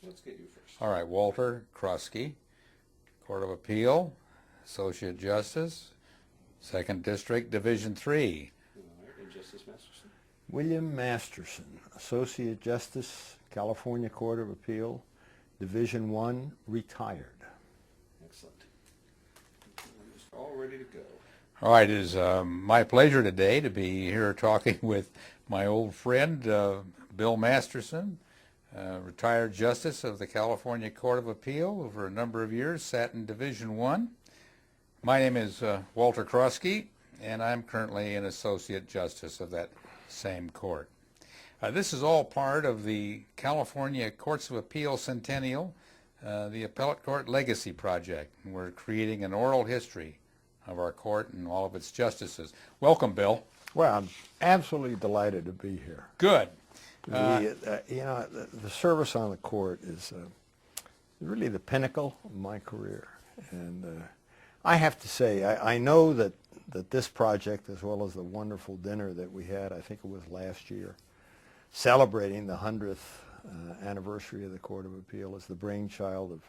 Let's get you first. All right, Walter Krusky, Court of Appeal, Associate Justice, 2nd District, Division 3. All right, and Justice Masterson. William Masterson, Associate Justice, California Court of Appeal, Division 1, retired. Excellent. We're just all ready to go. All right, it is my pleasure today to be here talking with my old friend, Bill Masterson, retired Justice of the California Court of Appeal over a number of years, sat in Division 1. My name is Walter Krusky, and I'm currently an Associate Justice of that same court. This is all part of the California Courts of Appeal Centennial, the Appellate Court Legacy Project. We're creating an oral history of our court and all of its justices. Welcome, Bill. Well, I'm absolutely delighted to be here. Good. The service on the court is really the pinnacle of my career. And I have to say, I know that this project, as well as the wonderful dinner that we had, I think it was last year, celebrating the 100th anniversary of the Court of Appeal, is the brainchild of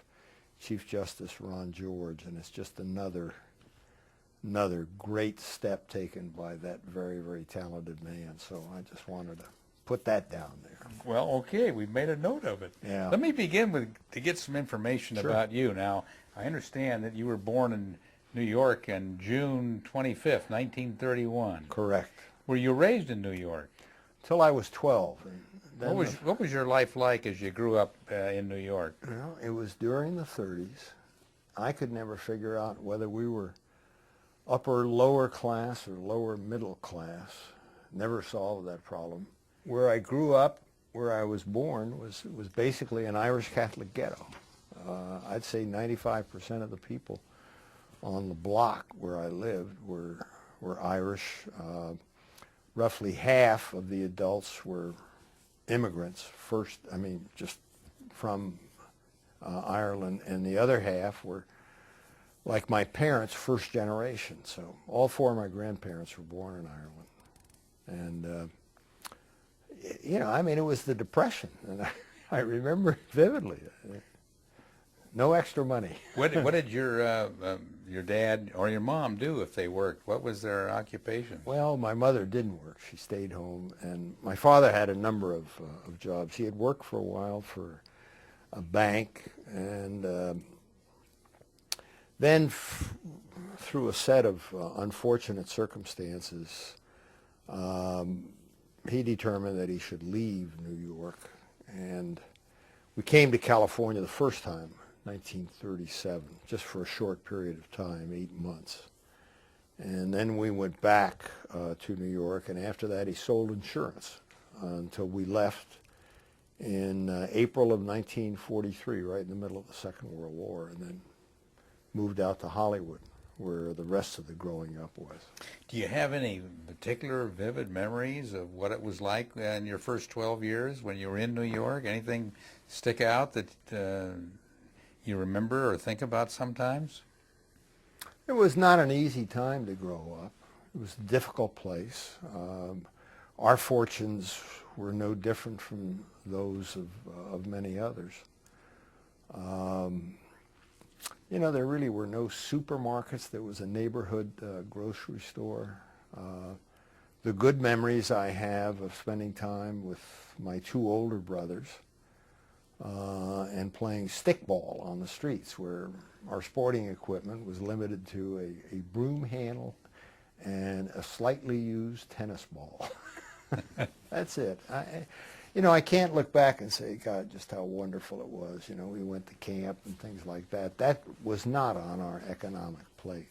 Chief Justice Ron George, and it's just another great step taken by that very, very talented man. So I just wanted to put that down there. Well, okay, we've made a note of it. Yeah. Let me begin to get some information Sure. about you. Now, I understand that you were born in New York on June 25th, 1931. Correct. Were you raised in New York? Till I was 12. And then What was your life like as you grew up in New York? Well, it was during the 30s. I could never figure out whether we were upper lower class or lower middle class. Never solved that problem. Where I grew up, where I was born, was basically an Irish Catholic ghetto. I'd say 95% of the people on the block where I lived were Irish. Roughly half of the adults were immigrants, just from Ireland, and the other half were, like my parents, first generation. So all four of my grandparents were born in Ireland. And, it was the Depression, and I remember it vividly. No extra money. What did your dad or your mom do if they worked? What was their occupation? Well, my mother didn't work. She stayed home. And my father had a number of jobs. He had worked for a while for a bank, and then through a set of unfortunate circumstances, he determined that he should leave New York. And we came to California the first time, 1937, just for a short period of time, 8 months. And then we went back to New York, and after that he sold insurance until we left in April of 1943, right in the middle of the Second World War, and then moved out to Hollywood, where the rest of the growing up was. Do you have any particular vivid memories of what it was like in your first 12 years when you were in New York? Anything stick out that you remember or think about sometimes? It was not an easy time to grow up. It was a difficult place. Our fortunes were no different from those of many others. There really were no supermarkets. There was a neighborhood grocery store. The good memories I have of spending time with my two older brothers and playing stickball on the streets, where our sporting equipment was limited to a broom handle and a slightly used tennis ball. That's it. I can't look back and say, God, just how wonderful it was. We went to camp and things like that. That was not on our economic plate.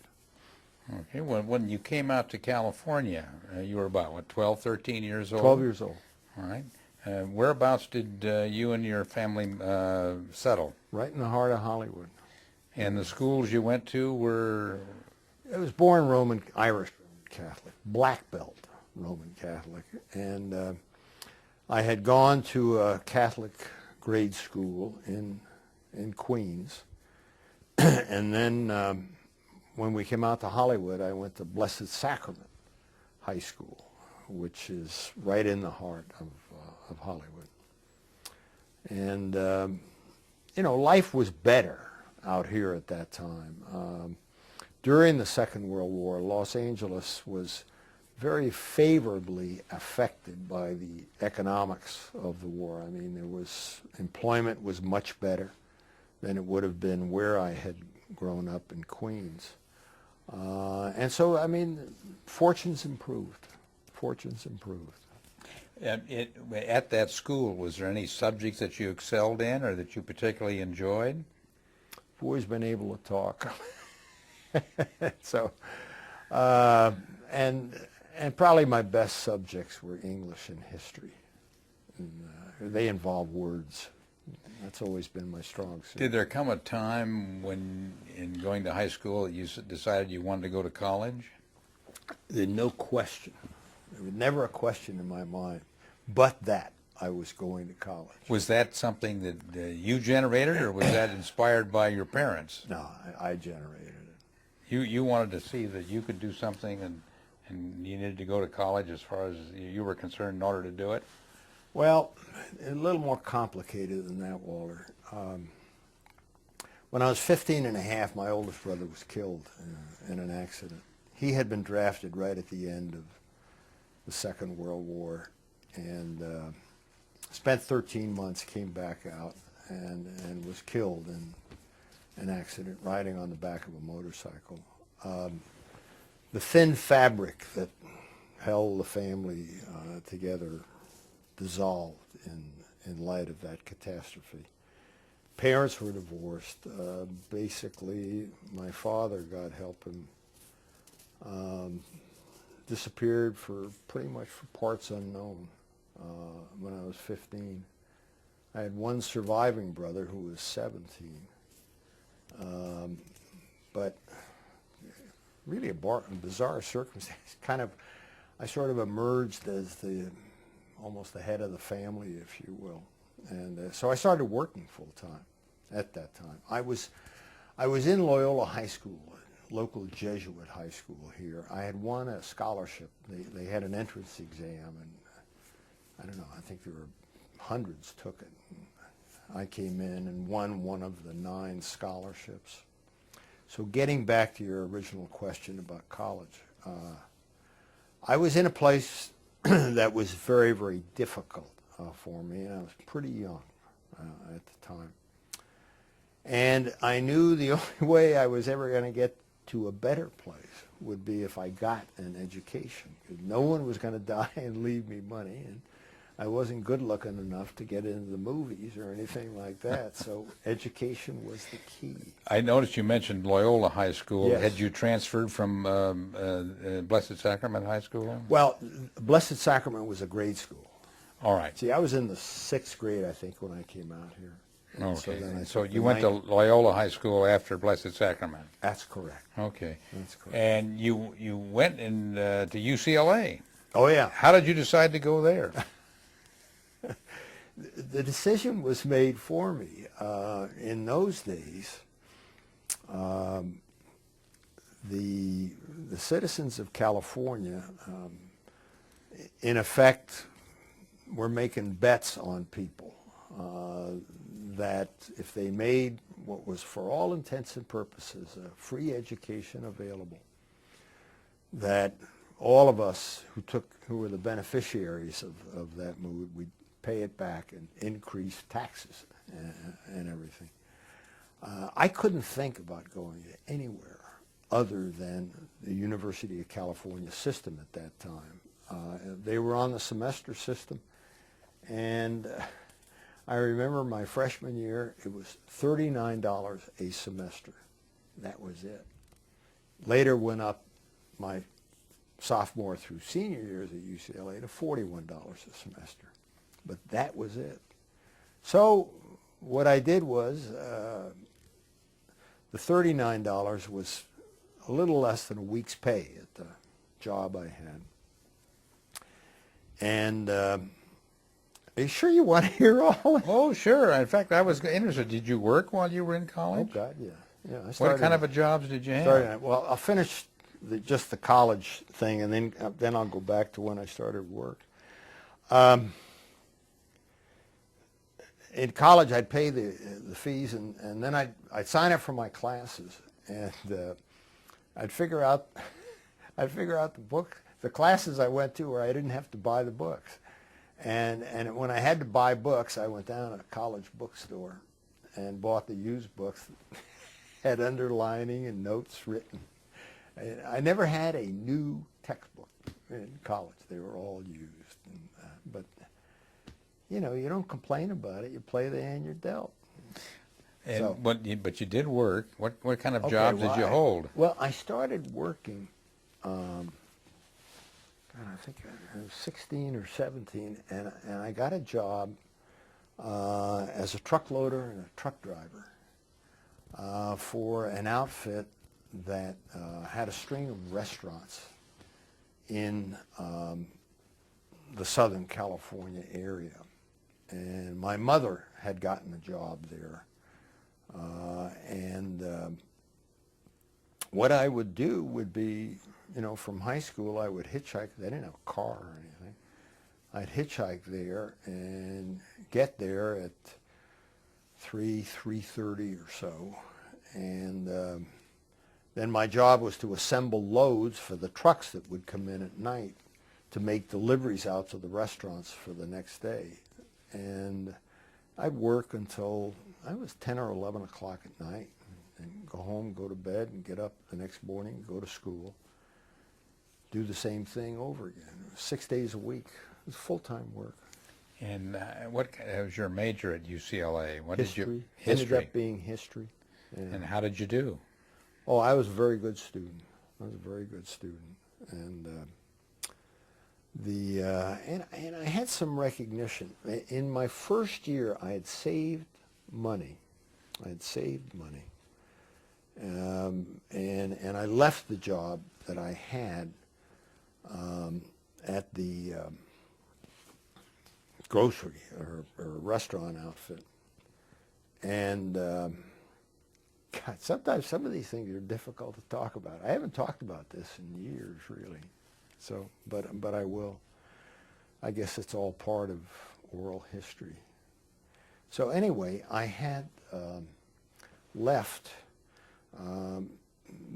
Okay, well, when you came out to California, you were about, 12, 13 years old? 12 years old. All right. Whereabouts did you and your family settle? Right in the heart of Hollywood. And the schools you went to were? I was born Irish Catholic, black belt Roman Catholic. And I had gone to a Catholic grade school in Queens. And then when we came out to Hollywood, I went to Blessed Sacrament High School, which is right in the heart of Hollywood. And life was better out here at that time. During the Second World War, Los Angeles was very favorably affected by the economics of the war. I mean, employment was much better than it would have been where I had grown up in Queens. And so, I mean, fortunes improved. Fortunes improved. At that school, was there any subjects that you excelled in or that you particularly enjoyed? I've always been able to talk. So, and probably my best subjects were English and history. And, they involve words. That's always been my strong suit. Did there come a time when, in going to high school, that you decided you wanted to go to college? There's no question. There was never a question in my mind, but that I was going to college. Was that something that you generated, or was that inspired by your parents? No, I generated it. You wanted to see that you could do something, and you needed to go to college as far as you were concerned in order to do it? Well, a little more complicated than that, Walter. When I was 15 and a half, my oldest brother was killed in an accident. He had been drafted right at the end of the Second World War, and spent 13 months, came back out, and was killed in an accident riding on the back of a motorcycle. The thin fabric that held the family together dissolved in light of that catastrophe. Parents were divorced. Basically, my father, God help him, disappeared for pretty much for parts unknown when I was 15. I had one surviving brother who was 17. But really a bizarre circumstance. I sort of emerged as almost the head of the family, if you will. And so I started working full time at that time. I was in Loyola High School, a local Jesuit high school here. I had won a scholarship. They had an entrance exam, and I don't know, I think there were hundreds took it. I came in and won one of the 9 scholarships. So getting back to your original question about college, I was in a place that was very, very difficult for me, and I was pretty young at the time. And I knew the only way I was ever going to get to a better place would be if I got an education, because no one was going to die and leave me money, and I wasn't good looking enough to get into the movies or anything like that, so education was the key. I noticed you mentioned Loyola High School. Yes. Had you transferred from Blessed Sacrament High School? Well, Blessed Sacrament was a grade school. All right. See, I was in the 6th grade, I think, when I came out here. And Okay. I So took you the went to 9th. Loyola High School after Blessed Sacrament. That's correct. Okay. That's correct. And you went to UCLA. Oh, yeah. How did you decide to go there? The decision was made for me. In those days, the citizens of California, in effect, were making bets on people that if they made what was, for all intents and purposes, a free education available, that all of us who were the beneficiaries of that move, we'd pay it back and increase taxes and everything. I couldn't think about going anywhere other than the University of California system at that time. They were on the semester system, and I remember my freshman year, it was $39 a semester. That was it. Later went up my sophomore through senior years at UCLA to $41 a semester. But that was it. So what I did was, the $39 was a little less than a week's pay at the job I had. And are you sure you want to hear all of it? Oh, sure. In fact, I was interested. Did you work while you were in Oh, college? God, yeah. Yeah, I What started, kind of a jobs did you have? well, I'll finish just the college thing, and then I'll go back to when I started work. in college, I'd pay the fees, and then I'd sign up for my classes, and I'd figure out the classes I went to where I didn't have to buy the books, and when I had to buy books, I went down to a college bookstore and bought the used books that had underlining and notes written. And I never had a new textbook in college; they were all used, but. You know, you don't complain about it. You play the hand you're dealt. And So- but you did work. What kind of Okay, jobs well, did you hold? Well, I started working, God, I think I was 16 or 17, and I got a job as a truck loader and a truck driver for an outfit that had a string of restaurants in the Southern California area. And my mother had gotten a job there. What I would do would be, you know, from high school I would hitchhike. They didn't have a car or anything. I'd hitchhike there and get there at 3:30 or so. And then my job was to assemble loads for the trucks that would come in at night to make deliveries out to the restaurants for the next day. And I'd work until I was 10 or 11 o'clock at night and go home, go to bed, and get up the next morning, go to school, do the same thing over again. 6 days a week. It was full-time work. And what was your major at UCLA? What History. did you Ended up being history. Yeah. And how did you do? Oh, I was a very good student. I was a very good student. And and I had some recognition. In my first year, I had saved money. And I left the job that I had at the grocery or restaurant outfit. And God, sometimes some of these things are difficult to talk about. I haven't talked about this in years, really. So, but I will. I guess it's all part of oral history. So anyway, I had left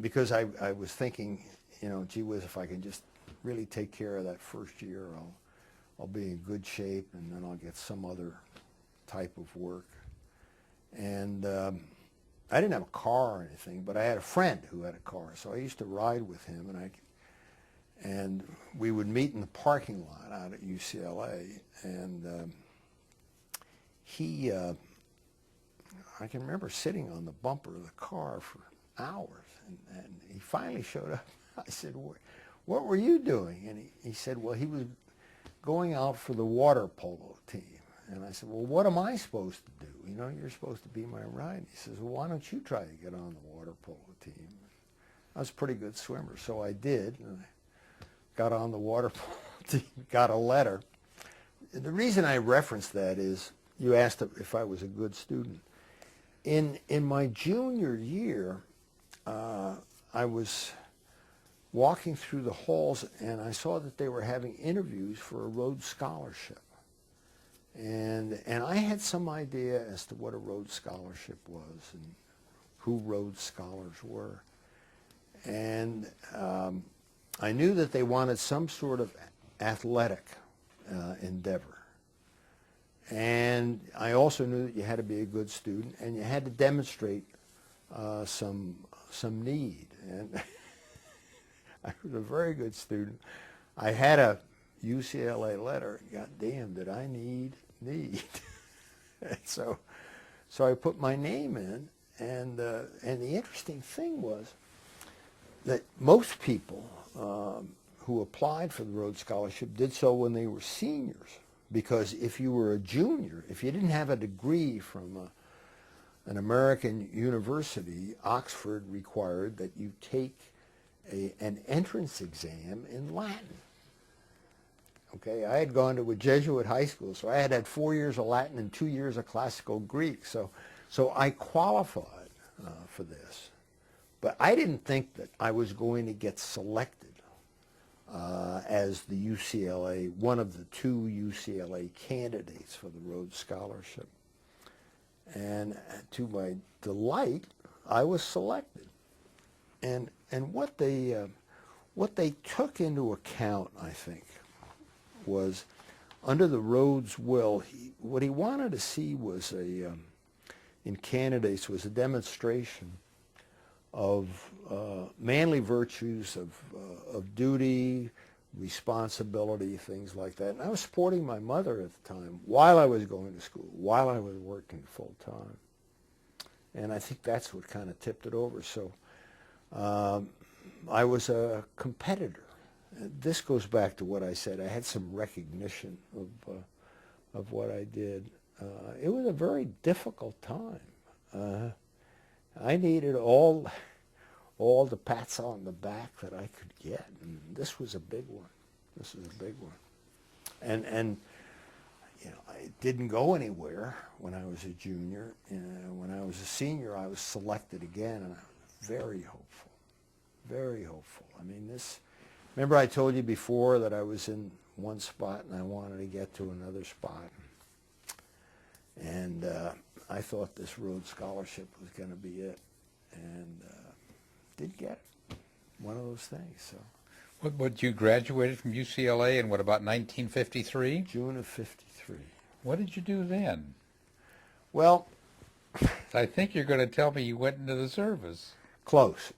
because I was thinking, you know, gee whiz, if I can just really take care of that first year, I'll be in good shape, and then I'll get some other type of work. And I didn't have a car or anything, but I had a friend who had a car, so I used to ride with him, and we would meet in the parking lot out at UCLA, and I can remember sitting on the bumper of the car for hours, and he finally showed up. I said, what were you doing? And he said, well, he was going out for the water polo team. And I said, well, what am I supposed to do? You know, you're supposed to be my ride. He says, well, why don't you try to get on the water polo team? I was a pretty good swimmer, so I did. And I got on the water polo team, got a letter. And the reason I reference that is you asked if I was a good student. In my junior year, I was walking through the halls, and I saw that they were having interviews for a Rhodes Scholarship. And I had some idea as to what a Rhodes Scholarship was and who Rhodes Scholars were. And I knew that they wanted some sort of athletic endeavor. And I also knew that you had to be a good student, and you had to demonstrate some need. And I was a very good student. I had a UCLA letter. God damn, did I need. And so I put my name in, and the interesting thing was that most people who applied for the Rhodes Scholarship did so when they were seniors, because if you were a junior, if you didn't have a degree from an American university, Oxford required that you take an entrance exam in Latin. Okay, I had gone to a Jesuit high school, so I had 4 years of Latin and 2 years of classical Greek. So I qualified for this. But I didn't think that I was going to get selected as the UCLA, one of the two UCLA candidates for the Rhodes Scholarship. And to my delight, I was selected. And what they took into account, I think, was under the Rhodes will, what he wanted to see was in candidates was a demonstration of manly virtues of duty, responsibility, things like that. And I was supporting my mother at the time while I was going to school, while I was working full time. And I think that's what kind of tipped it over. So I was a competitor. This goes back to what I said. I had some recognition of what I did. It was a very difficult time. I needed all the pats on the back that I could get, and this was a big one. This was a big one. And you know, I didn't go anywhere when I was a junior. When I was a senior, I was selected again, and I was very hopeful, very hopeful. I mean, this. Remember I told you before that I was in one spot and I wanted to get to another spot. And I thought this Rhodes Scholarship was going to be it. And did get it. One of those things. So. What you graduated from UCLA in what, about 1953? June of 53. What did you do then? Well, I think you're going to tell me you went into the service. Close.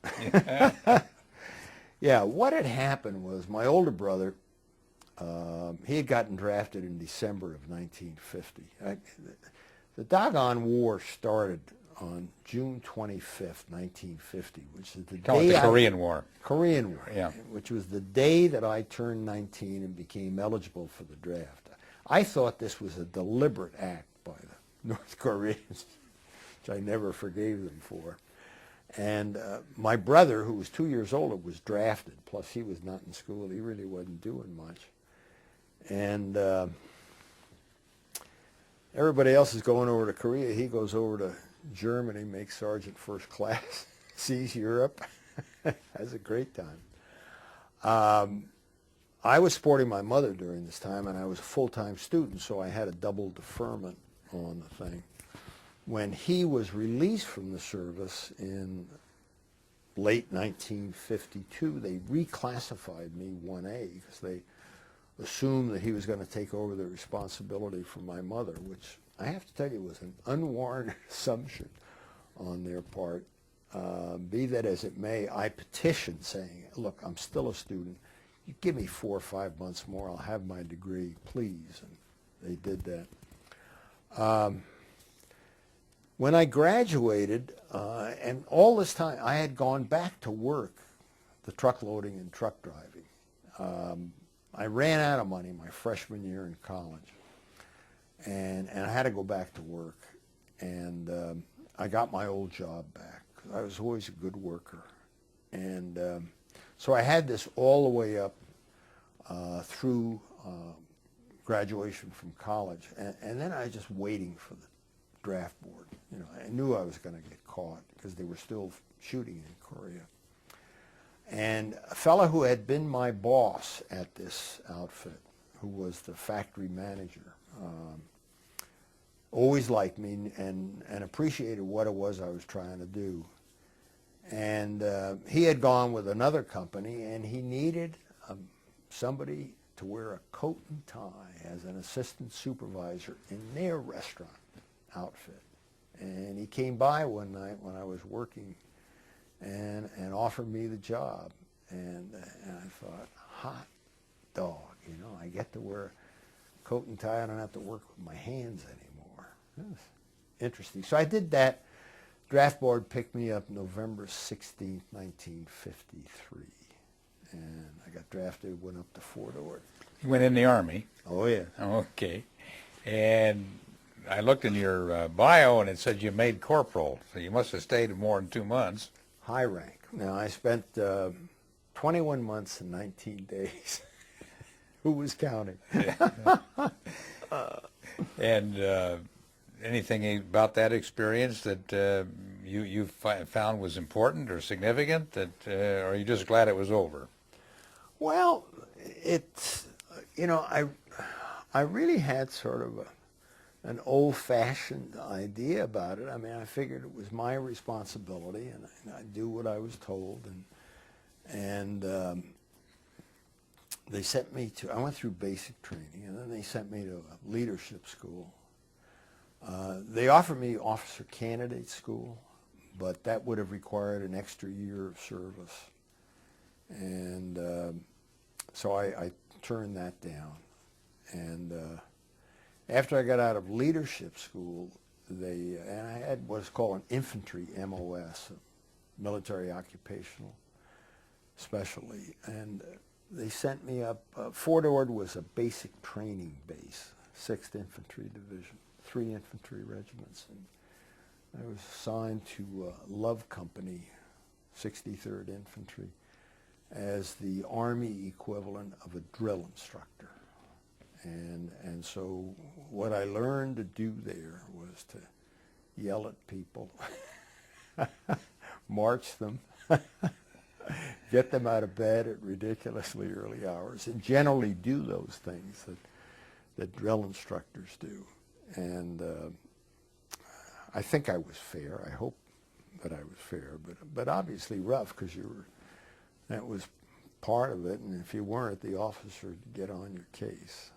Yeah, what had happened was my older brother, he had gotten drafted in December of 1950. The doggone war started on June 25th, 1950, which is the day the Korean War. Korean War, yeah. Which was the day that I turned 19 and became eligible for the draft. I thought this was a deliberate act by the North Koreans, which I never forgave them for. And my brother, who was 2 years older, was drafted. Plus, he was not in school. He really wasn't doing much. And everybody else is going over to Korea. He goes over to Germany, makes sergeant first class, sees Europe, has a great time. I was supporting my mother during this time, and I was a full-time student, so I had a double deferment on the thing. When he was released from the service in late 1952, they reclassified me 1A because they assumed that he was going to take over the responsibility for my mother, which I have to tell you was an unwarranted assumption on their part. Be that as it may, I petitioned saying, look, I'm still a student. You give me 4 or 5 months more, I'll have my degree, please. And they did that. When I graduated, and all this time, I had gone back to work, the truck loading and truck driving. I ran out of money my freshman year in college, and I had to go back to work. And I got my old job back. I was always a good worker. And so I had this all the way up through graduation from college. And then I was just waiting for the draft board. You know, I knew I was going to get caught because they were still shooting in Korea. And a fellow who had been my boss at this outfit, who was the factory manager, always liked me and appreciated what it was I was trying to do. And he had gone with another company, and he needed somebody to wear a coat and tie as an assistant supervisor in their restaurant outfit. And he came by one night when I was working and offered me the job. And I thought, hot dog, you know, I get to wear a coat and tie. I don't have to work with my hands anymore. It was interesting. So I did that. Draft board picked me up November 16th, 1953. And I got drafted, went up to Fort Ord. You went in the Army. Oh, yeah. Okay. And I looked in your bio, and it said you made corporal, so you must have stayed more than 2 months. High rank. Now, I spent 21 months and 19 days. Who was counting? And anything about that experience that you found was important or significant, that, or are you just glad it was over? Well, it's, you know, I really had sort of an old-fashioned idea about it. I mean, I figured it was my responsibility, and I'd do what I was told. And they sent me to, I went through basic training, and then they sent me to a leadership school. They offered me officer candidate school, but that would have required an extra year of service. And so I turned that down. And after I got out of leadership school, and I had what's called an infantry MOS, military occupational specialty, and they sent me up. Fort Ord was a basic training base, 6th Infantry Division, 3 infantry regiments, and I was assigned to Love Company, 63rd Infantry, as the Army equivalent of a drill instructor. And so what I learned to do there was to yell at people, march them, get them out of bed at ridiculously early hours, and generally do those things that drill instructors do. And I think I was fair. I hope that I was fair, but obviously rough, because that was part of it, and if you weren't, the officer would get on your case.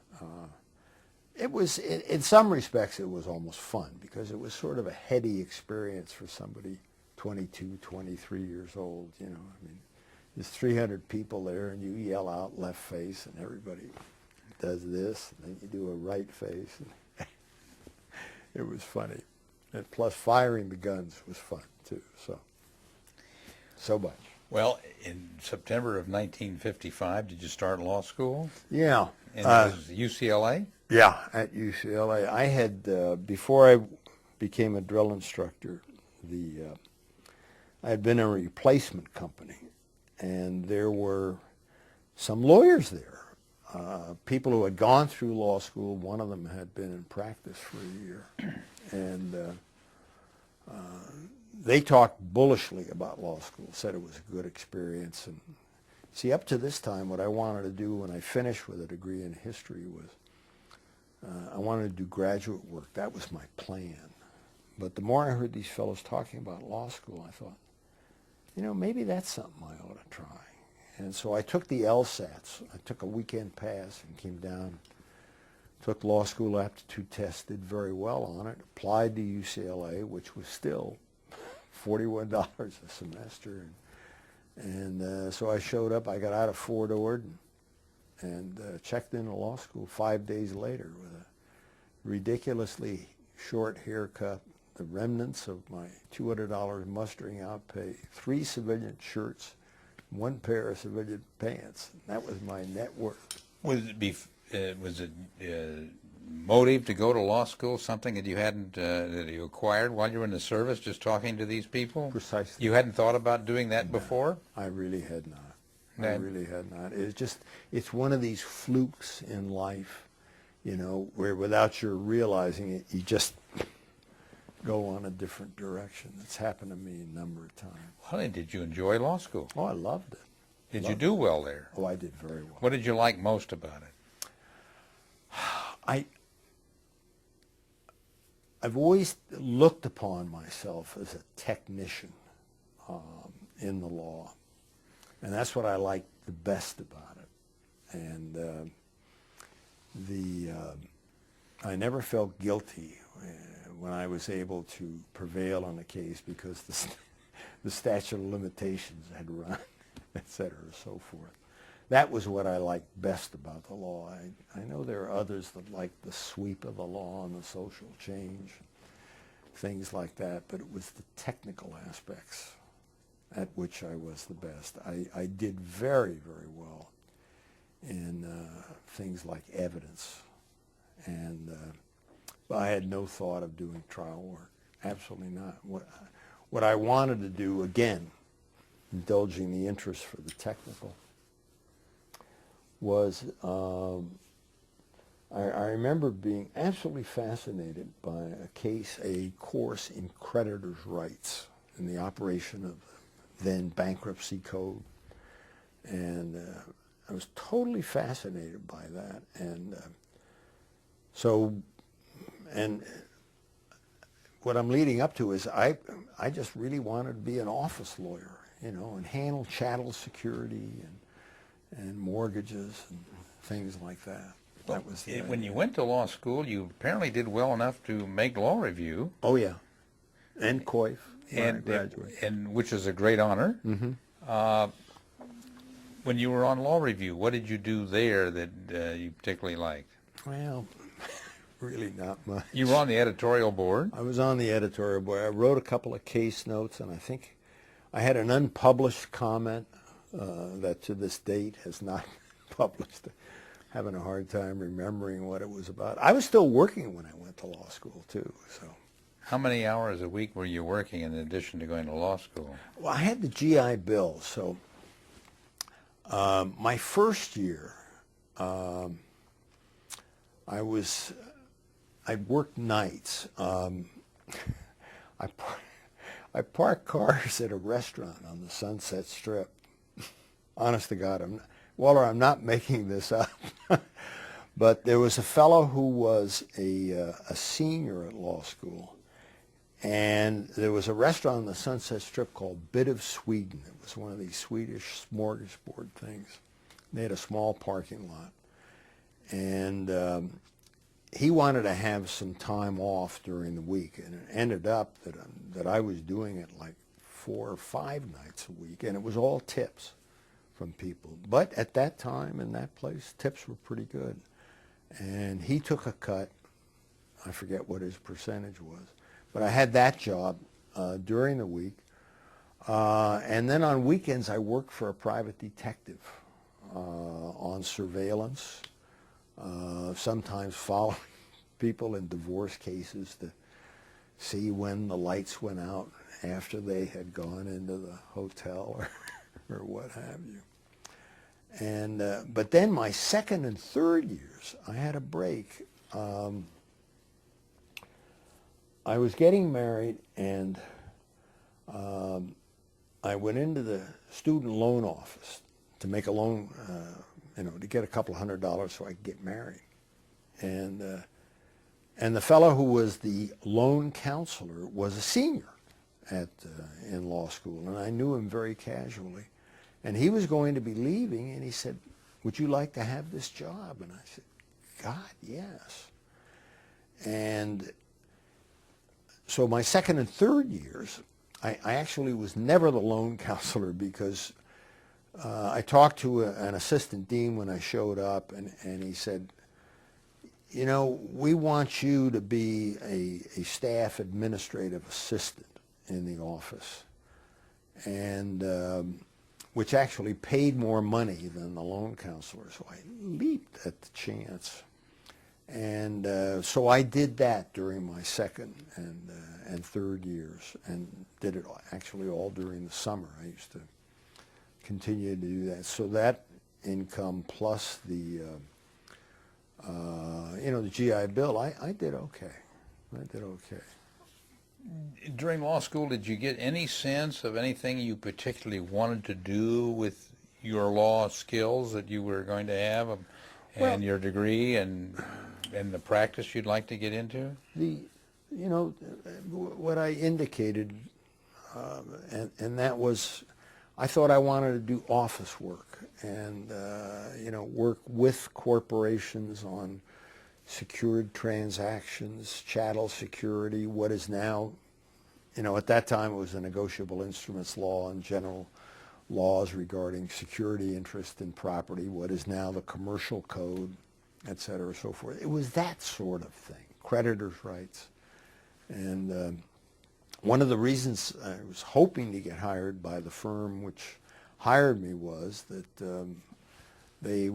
It was, in some respects, it was almost fun, because it was sort of a heady experience for somebody 22, 23 years old, you know. I mean, there's 300 people there, and you yell out left face, and everybody does this, and then you do a right face. And it was funny. And plus, firing the guns was fun, too, so much. Well, in September of 1955, did you start law school? Yeah. And it was UCLA? Yeah, at UCLA. I had, before I became a drill instructor, I had been in a replacement company, and there were some lawyers there, people who had gone through law school. One of them had been in practice for a year, and they talked bullishly about law school, said it was a good experience. And see, up to this time, what I wanted to do when I finished with a degree in history was I wanted to do graduate work. That was my plan. But the more I heard these fellows talking about law school, I thought, you know, maybe that's something I ought to try. And so I took the LSATs. I took a weekend pass and came down, took law school aptitude test, did very well on it, applied to UCLA, which was still $41 a semester. And so I showed up. I got out of Fort Ord and checked into law school 5 days later with a ridiculously short haircut, the remnants of my $200 mustering out pay, 3 civilian shirts, 1 pair of civilian pants. That was my net worth. Was it motive to go to law school something that you hadn't that you acquired while you were in the service, just talking to these people? Precisely. You hadn't thought about doing that before? I really had not. No. I really had not. It's one of these flukes in life, you know, where without your realizing it, you just go on a different direction. It's happened to me a number of times. Well, and did you enjoy law school? Oh, I loved it. Did you do well there? Oh, I did very well. What did you like most about it? I've always looked upon myself as a technician in the law, and that's what I liked the best about it. And I never felt guilty when I was able to prevail on a case because the statute of limitations had run, et cetera, and so forth. That was what I liked best about the law. I know there are others that like the sweep of the law and the social change, things like that, but it was the technical aspects at which I was the best. I did very, very well in things like evidence, and I had no thought of doing trial work, absolutely not. What I wanted to do, again, indulging the interest for the technical, was I remember being absolutely fascinated by a course in creditors' rights in the operation of the then bankruptcy code. And I was totally fascinated by that. And so And what I'm leading up to is I just really wanted to be an office lawyer, you know, and handle chattel security and mortgages and things like that. That was the When idea. you went to law school, you apparently did well enough to make law review. Oh yeah, and COIF when I graduated. And which is a great honor. Mm-hmm. When you were on law review, what did you do there that you particularly liked? Well, really not much. You were on the editorial board. I was on the editorial board. I wrote a couple of case notes, and I think I had an unpublished comment that to this date has not been published. Having a hard time remembering what it was about. I was still working when I went to law school too. So, How many hours a week were you working in addition to going to law school? well, I had the GI Bill. So, my first year, I worked nights. I parked cars at a restaurant on the Sunset Strip. Honest to God, Walter, I'm not making this up. But there was a fellow who was a senior at law school, and there was a restaurant on the Sunset Strip called Bit of Sweden. It was one of these Swedish smorgasbord things. They had a small parking lot, and he wanted to have some time off during the week, and it ended up that I was doing it like 4 or 5 nights a week, and it was all tips from people. But at that time in that place, tips were pretty good. And he took a cut. I forget what his percentage was. But I had that job during the week. And then on weekends, I worked for a private detective on surveillance, sometimes following people in divorce cases to see when the lights went out after they had gone into the hotel or what have you. And but then my second and third years, I had a break. I was getting married, and I went into the student loan office to make a loan, to get a couple $100 so I could get married. And the fellow who was the loan counselor was a senior in law school, and I knew him very casually. And he was going to be leaving, and he said, "Would you like to have this job?" And I said, "God, yes." And so my second and third years, I actually was never the loan counselor because I talked to an assistant dean when I showed up, and he said, "You know, we want you to be a staff administrative assistant in the office." And which actually paid more money than the loan counselor. So I leaped at the chance. And so I did that during my second and third years, and did it actually all during the summer. I used to continue to do that. So that income plus the GI Bill, I did okay. I did okay. During law school, did you get any sense of anything you particularly wanted to do with your law skills that you were going to have, and your degree, and the practice you'd like to get into? What I indicated, and that was, I thought I wanted to do office work and work with corporations on secured transactions, chattel security, what is now, at that time it was the negotiable instruments law and general laws regarding security interest in property, what is now the commercial code, et cetera, so forth. It was that sort of thing, creditors' rights. And one of the reasons I was hoping to get hired by the firm which hired me was that they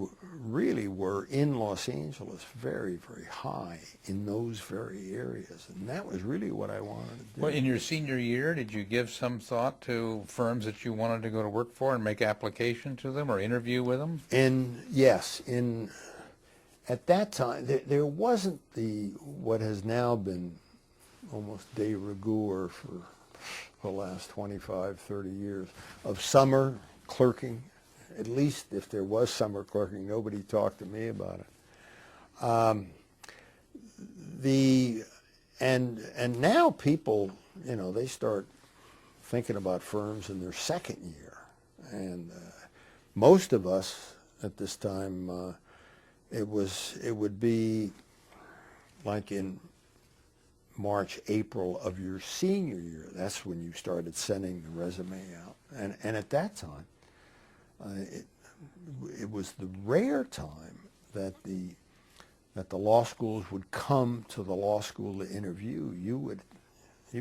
really were in Los Angeles very, very high in those very areas. And that was really what I wanted to do. Well, in your senior year, did you give some thought to firms that you wanted to go to work for and make application to them or interview with them? Yes. At that time, there wasn't what has now been almost de rigueur for the last 25, 30 years of summer clerking. At least if there was summer clerking, nobody talked to me about it. And now people, you know, they start thinking about firms in their second year, and most of us at this time, it would be like in March, April of your senior year. That's when you started sending the resume out, and at that time, it was the rare time that the law schools would come to the law school to interview. You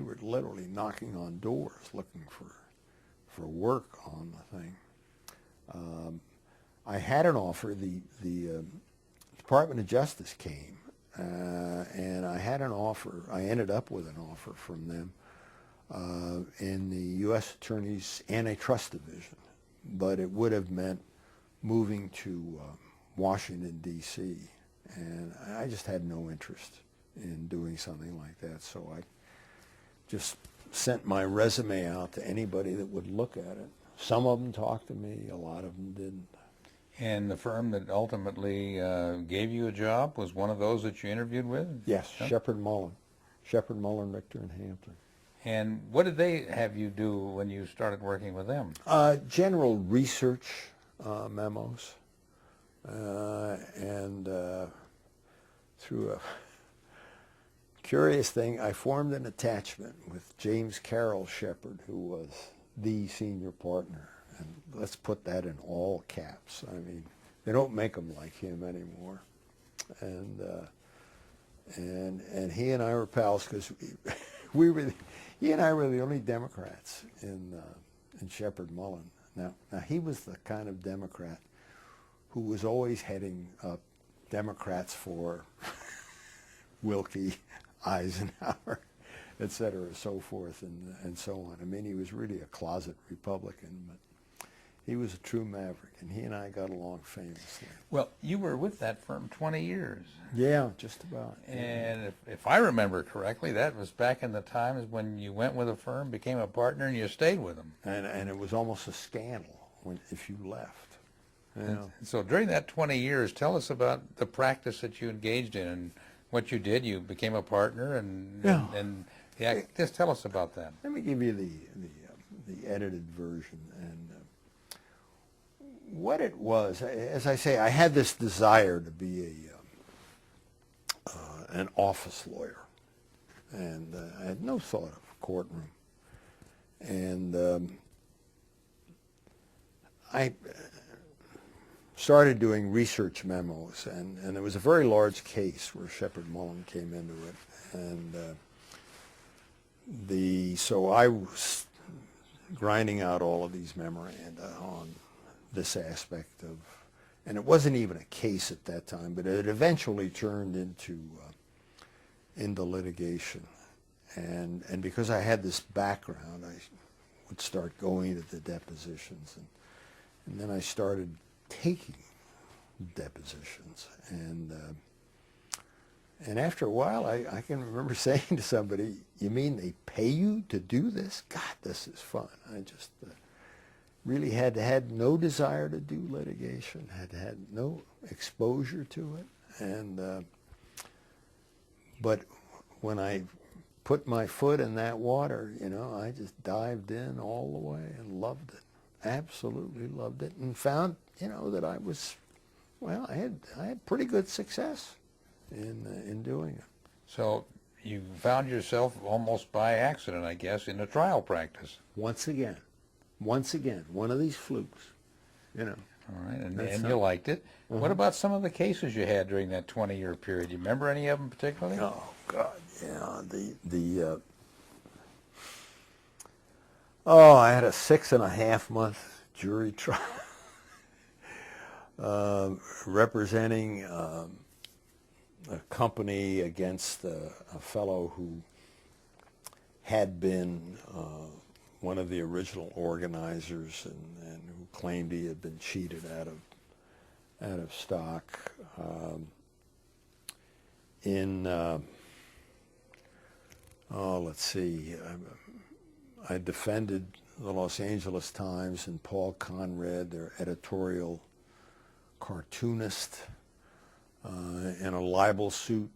were literally knocking on doors looking for work on the thing. I had an offer. The Department of Justice came, and I had an offer. I ended up with an offer from them in the U.S. Attorney's Antitrust Division, but it would have meant moving to Washington, D.C., and I just had no interest in doing something like that, so I just sent my resume out to anybody that would look at it. Some of them talked to me, a lot of them didn't. And the firm that ultimately gave you a job was one of those that you interviewed with? Yes, Huh? Shepard Mullen, Richter, and Hampton. And what did they have you do when you started working with them? General research memos, and through a curious thing, I formed an attachment with James Carroll Shepard, who was the senior partner. And let's put that in all caps. I mean, they don't make them like him anymore. And he and I were pals because he and I were the only Democrats in Shepard Mullen. Now he was the kind of Democrat who was always heading up Democrats for Wilkie, Eisenhower, et cetera, so forth, and so on. I mean, he was really a closet Republican, but he was a true maverick, and he and I got along famously. Well, you were with that firm 20 years. Yeah, just about. And if I remember correctly, that was back in the times when you went with a firm, became a partner, and you stayed with them. And it was almost a scandal if you left. Yeah. So during that 20 years, tell us about the practice that you engaged in and what you did. You became a partner, and just tell us about that. Let me give you the edited version. And what it was, as I say, I had this desire to be an office lawyer, and I had no thought of courtroom. And I started doing research memos, and there was a very large case where Shepard Mullen came into it, and so I was grinding out all of these memoranda on this aspect of, and it wasn't even a case at that time, but it eventually turned into litigation, and because I had this background, I would start going to the depositions, and then I started taking depositions, and after a while, I can remember saying to somebody, "You mean they pay you to do this? God, this is fun." I just really had no desire to do litigation, had no exposure to it, and but when I put my foot in that water, you know, I just dived in all the way and loved it, absolutely loved it, and found, you know, that I had pretty good success in doing it. So you found yourself almost by accident, I guess, in a trial practice. Once again, one of these flukes, you know. All right, and you liked it. Uh-huh. What about some of the cases you had during that 20-year period? Do you remember any of them particularly? Oh, God, yeah. I had a 6.5-month jury trial representing a company against a fellow who had been one of the original organizers and who claimed he had been cheated out of stock. Let's see. I defended the Los Angeles Times and Paul Conrad, their editorial cartoonist, in a libel suit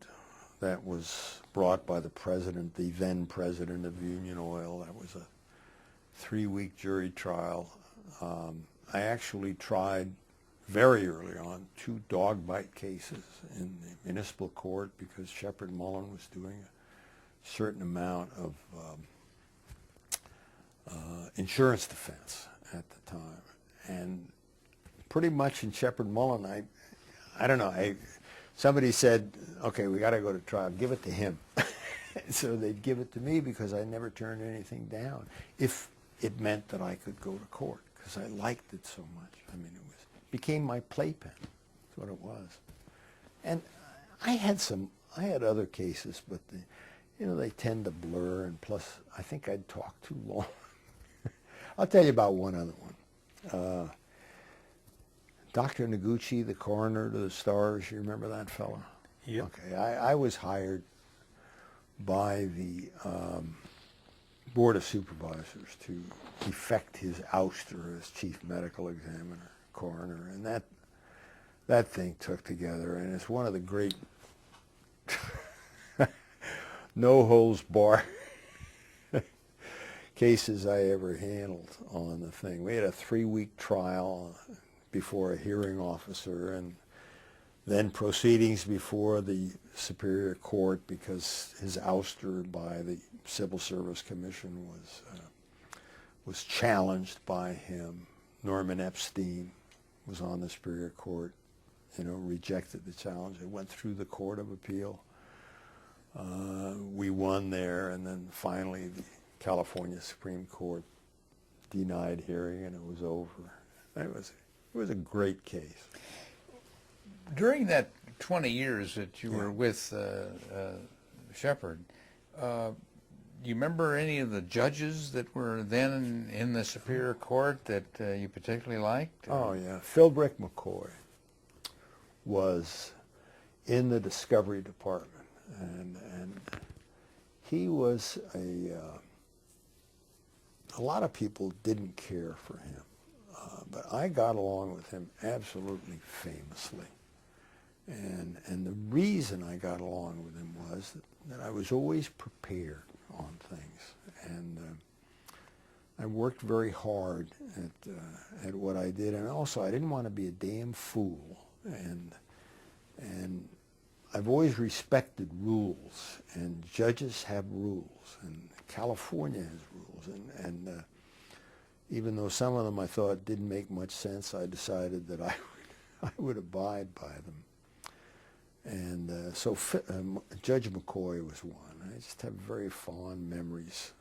that was brought by the president, the then president of Union Oil. That was a 3-week jury trial. I actually tried very early on 2 dog bite cases in the municipal court because Shepard Mullen was doing a certain amount of insurance defense at the time. And pretty much in Shepard Mullen, I don't know, somebody said, okay, we got to go to trial, give it to him. So they'd give it to me because I never turned anything down if it meant that I could go to court, because I liked it so much. I mean, it became my playpen. That's what it was. And I had other cases, but they tend to blur, and plus I think I'd talk too long. I'll tell you about one other one. Dr. Noguchi, the coroner to the Stars, you remember that fellow? Yep. Okay, I was hired by the Board of Supervisors to effect his ouster as chief medical examiner, coroner, and that thing took together, and it's one of the great no-holds-barred cases I ever handled on the thing. We had a 3-week trial before a hearing officer, and then proceedings before the Superior Court because his ouster by the Civil Service Commission was challenged by him. Norman Epstein was on the Superior Court, rejected the challenge. It went through the Court of Appeal. We won there, and then finally the California Supreme Court denied hearing, and it was over. It was a great case. During that 20 years that you were with Shepard, do you remember any of the judges that were then in the Superior Court that you particularly liked? Oh, yeah. Philbrick McCoy was in the Discovery Department, and he was a lot of people didn't care for him, but I got along with him absolutely famously. And the reason I got along with him was that I was always prepared on things, and I worked very hard at what I did, and also I didn't want to be a damn fool, and I've always respected rules, and judges have rules, and California has rules, and even though some of them I thought didn't make much sense, I decided that I would abide by them. And so Judge McCoy was one. I just have very fond memories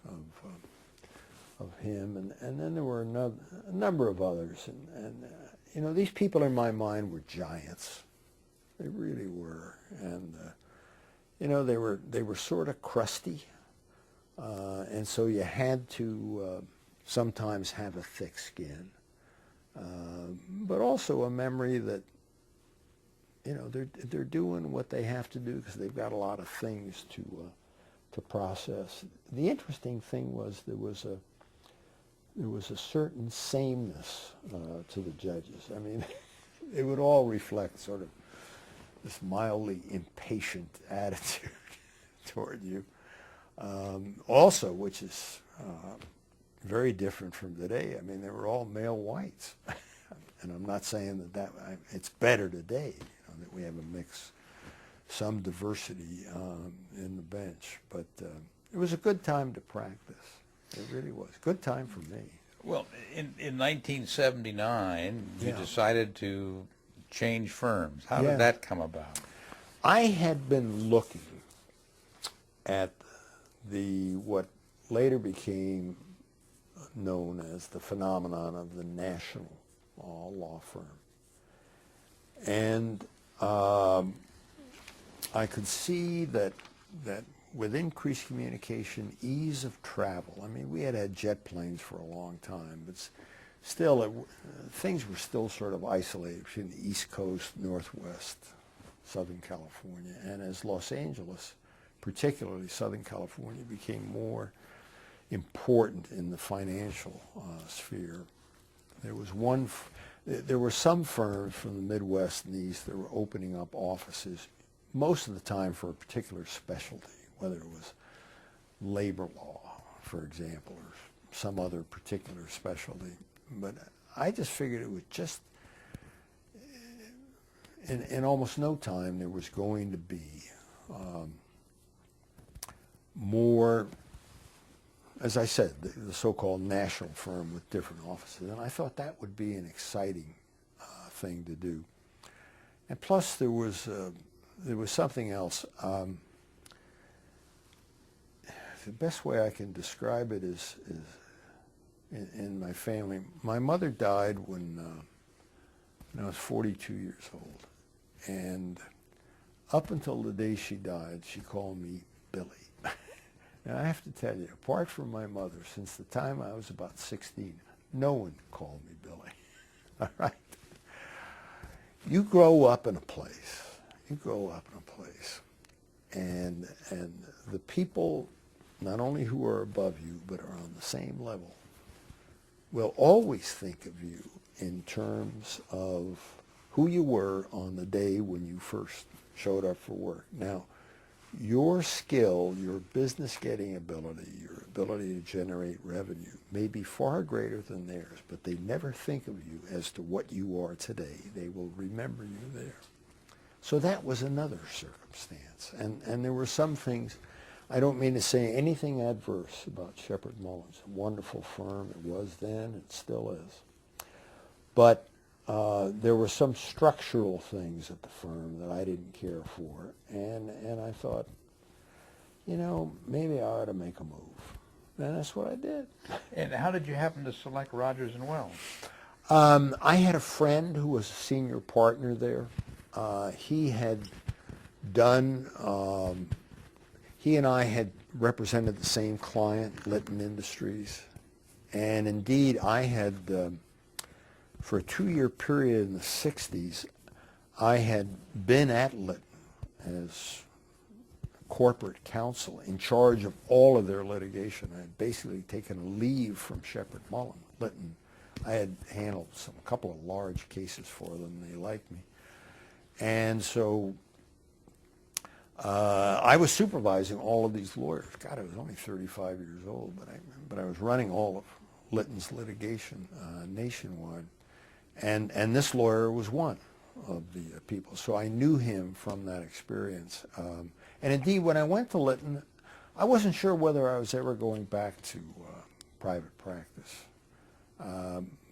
of him. And then there were a number of others. And these people in my mind were giants. They really were. And, they were sort of crusty. And so you had to sometimes have a thick skin. But also a memory that, they're doing what they have to do because they've got a lot of things to process. The interesting thing was there was a certain sameness to the judges. I mean, it would all reflect sort of this mildly impatient attitude toward you. Also, which is very different from today. I mean, they were all male whites. And I'm not saying that it's better today, that we have a mix, some diversity in the bench. But it was a good time to practice. It really was. Good time for me. Well, in 1979, you decided to change firms. How did that come about? I had been looking at what later became known as the phenomenon of the national law firm. And I could see that with increased communication, ease of travel. I mean, we had jet planes for a long time, but still, things were still sort of isolated between the East Coast, Northwest, Southern California. And as Los Angeles, particularly Southern California, became more important in the financial sphere, there were some firms from the Midwest and East that were opening up offices most of the time for a particular specialty, whether it was labor law, for example, or some other particular specialty. But I just figured it was just, in almost no time, there was going to be more, as I said, the so-called national firm with different offices. And I thought that would be an exciting thing to do. And plus, there was something else. The best way I can describe it is in my family. My mother died when I was 42 years old. And up until the day she died, she called me Billy. Now, I have to tell you, apart from my mother, since the time I was about 16, no one called me Billy. All right? You grow up in a place. And the people, not only who are above you, but are on the same level, will always think of you in terms of who you were on the day when you first showed up for work. Now, your skill, your business-getting ability, your ability to generate revenue may be far greater than theirs, but they never think of you as to what you are today. They will remember you there. So that was another circumstance. And there were some things, I don't mean to say anything adverse about Sheppard Mullins. A wonderful firm. It was then. It still is. But there were some structural things at the firm that I didn't care for. And I thought, you know, maybe I ought to make a move. And that's what I did. And how did you happen to select Rogers and Wells? I had a friend who was a senior partner there. He had done, he and I had represented the same client, Litton Industries. And indeed, I had, for a 2-year period in the 60s, I had been at Litton as corporate counsel in charge of all of their litigation. I had basically taken a leave from Sheppard Mullins, Litton. I had handled a couple of large cases for them. They liked me. And so I was supervising all of these lawyers. God, I was only 35 years old, but I was running all of Litton's litigation nationwide. And this lawyer was one of the people. So I knew him from that experience. And indeed, when I went to Litton, I wasn't sure whether I was ever going back to private practice.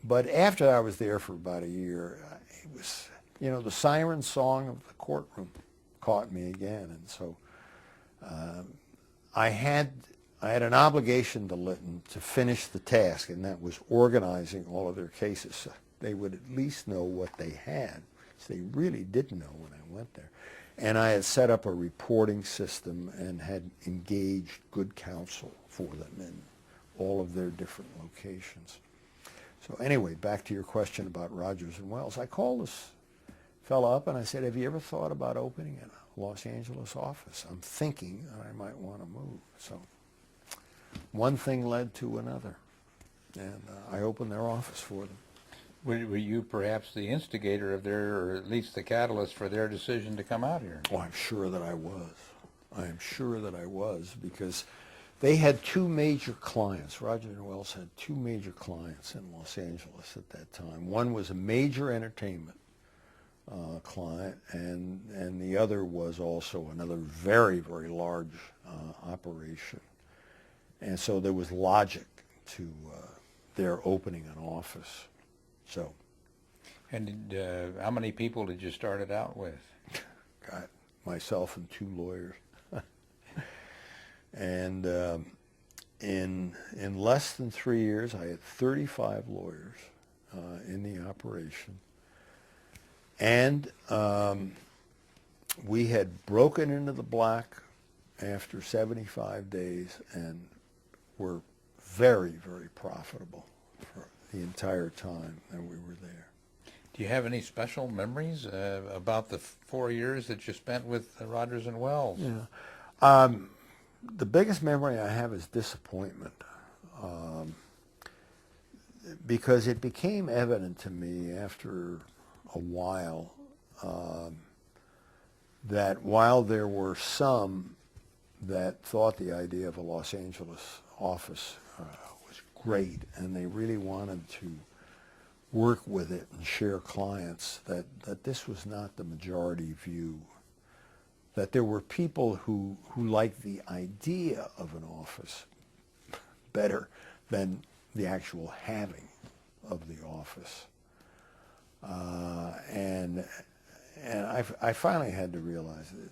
But after I was there for about a year, it was, you know, the siren song of the courtroom caught me again. And so I had an obligation to Litton to finish the task, and that was organizing all of their cases. So they would at least know what they had. So they really didn't know when I went there. And I had set up a reporting system and had engaged good counsel for them in all of their different locations. So anyway, back to your question about Rogers and Wells. I called this fellow up and I said, have you ever thought about opening a Los Angeles office? I'm thinking that I might want to move. So one thing led to another, and I opened their office for them. Were you perhaps the instigator of their, or at least the catalyst for their decision to come out here? Oh, I'm sure that I was. I am sure that I was, because they had two major clients. Rogers and Wells had two major clients in Los Angeles at that time. One was a major entertainment client, and the other was also another very, very large operation. And so there was logic to their opening an office. So. And how many people did you start it out with? God, myself and 2 lawyers. And in less than 3 years, I had 35 lawyers in the operation. And we had broken into the black after 75 days and were very, very profitable for the entire time that we were there. Do you have any special memories about the 4 years that you spent with Rogers and Wells? Yeah. The biggest memory I have is disappointment, because it became evident to me after a while that while there were some that thought the idea of a Los Angeles office was great, and they really wanted to work with it and share clients, that this was not the majority view. That there were people who liked the idea of an office better than the actual having of the office. And I finally had to realize that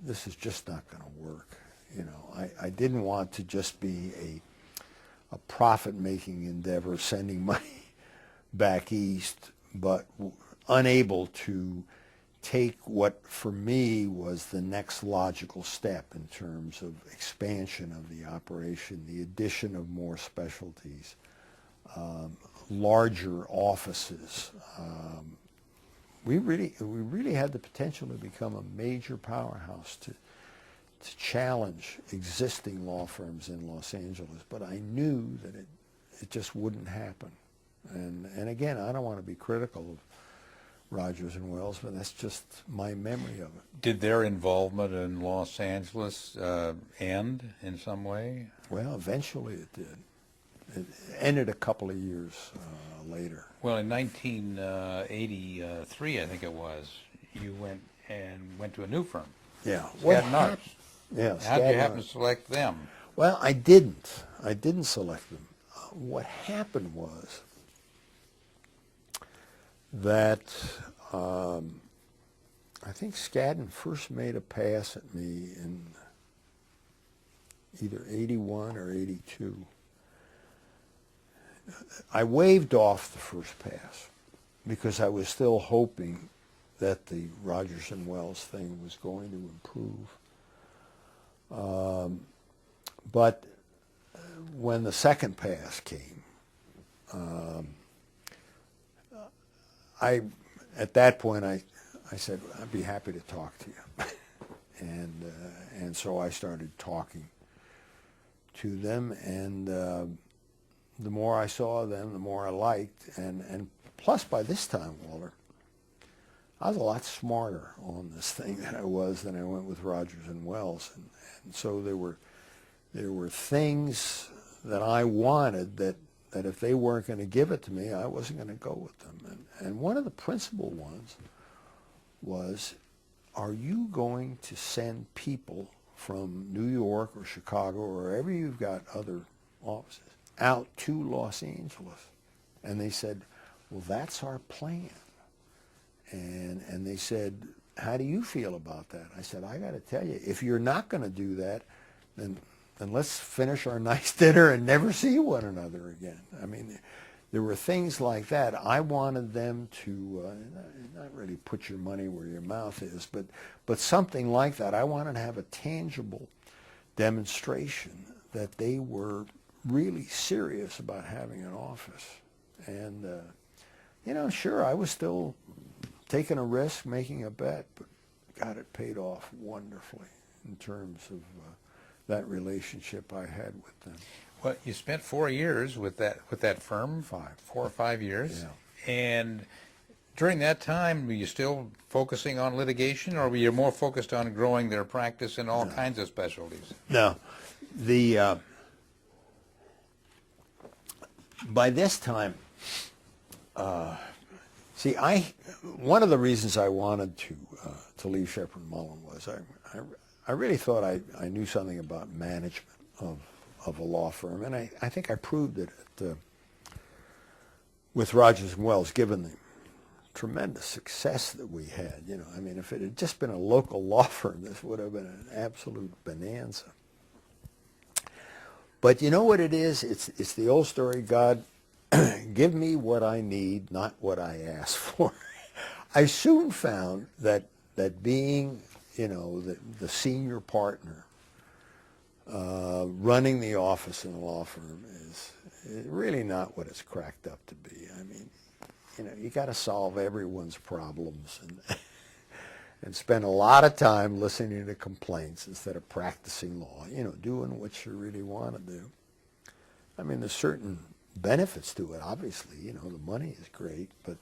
this is just not going to work. You know, I didn't want to just be a profit-making endeavor, sending money back east, but unable to take what for me was the next logical step in terms of expansion of the operation, the addition of more specialties, larger offices. We really had the potential to become a major powerhouse to challenge existing law firms in Los Angeles, but I knew that it just wouldn't happen. And again, I don't want to be critical of Rogers and Wells, but that's just my memory of it. Did their involvement in Los Angeles end in some way? Well, eventually it did. It ended a couple of years later. Well, in 1983, I think it was, you went to a new firm. Yeah. Skadden Arps. Yeah. How did you happen to select them? Well, I didn't. I didn't select them. What happened was that I think Skadden first made a pass at me in either 81 or 82. I waved off the first pass because I was still hoping that the Rogers and Wells thing was going to improve. But when the second pass came, at that point I said, I'd be happy to talk to you. and so I started talking to them, and the more I saw them, the more I liked, and plus by this time, Walter, I was a lot smarter on this thing than I was when I went with Rogers and Wells, and so there were things that I wanted that if they weren't going to give it to me, I wasn't going to go with them. And one of the principal ones was, are you going to send people from New York or Chicago or wherever you've got other offices out to Los Angeles? And they said, well, that's our plan. And they said, how do you feel about that? I said, I got to tell you, if you're not going to do that, then let's finish our nice dinner and never see one another again. I mean, there were things like that. I wanted them to not really put your money where your mouth is, but something like that. I wanted to have a tangible demonstration that they were really serious about having an office. And, sure, I was still taking a risk, making a bet, but God, it paid off wonderfully in terms of that relationship I had with them. Well, you spent 4 years with that firm. 4 or 5 years. Yeah. And during that time, were you still focusing on litigation, or were you more focused on growing their practice in all kinds of specialties? No. By this time, one of the reasons I wanted to leave Shepherd Mullen was I really thought I knew something about management of a law firm, and I think I proved it with Rogers and Wells, given the tremendous success that we had. I mean, if it had just been a local law firm, this would have been an absolute bonanza. But you know what it is? It's the old story, God, give me what I need, not what I ask for. I soon found that being, the senior partner, running the office in a law firm is really not what it's cracked up to be. I mean, you got to solve everyone's problems and spend a lot of time listening to complaints instead of practicing law, doing what you really want to do. I mean, there's certain benefits to it, obviously. The money is great, but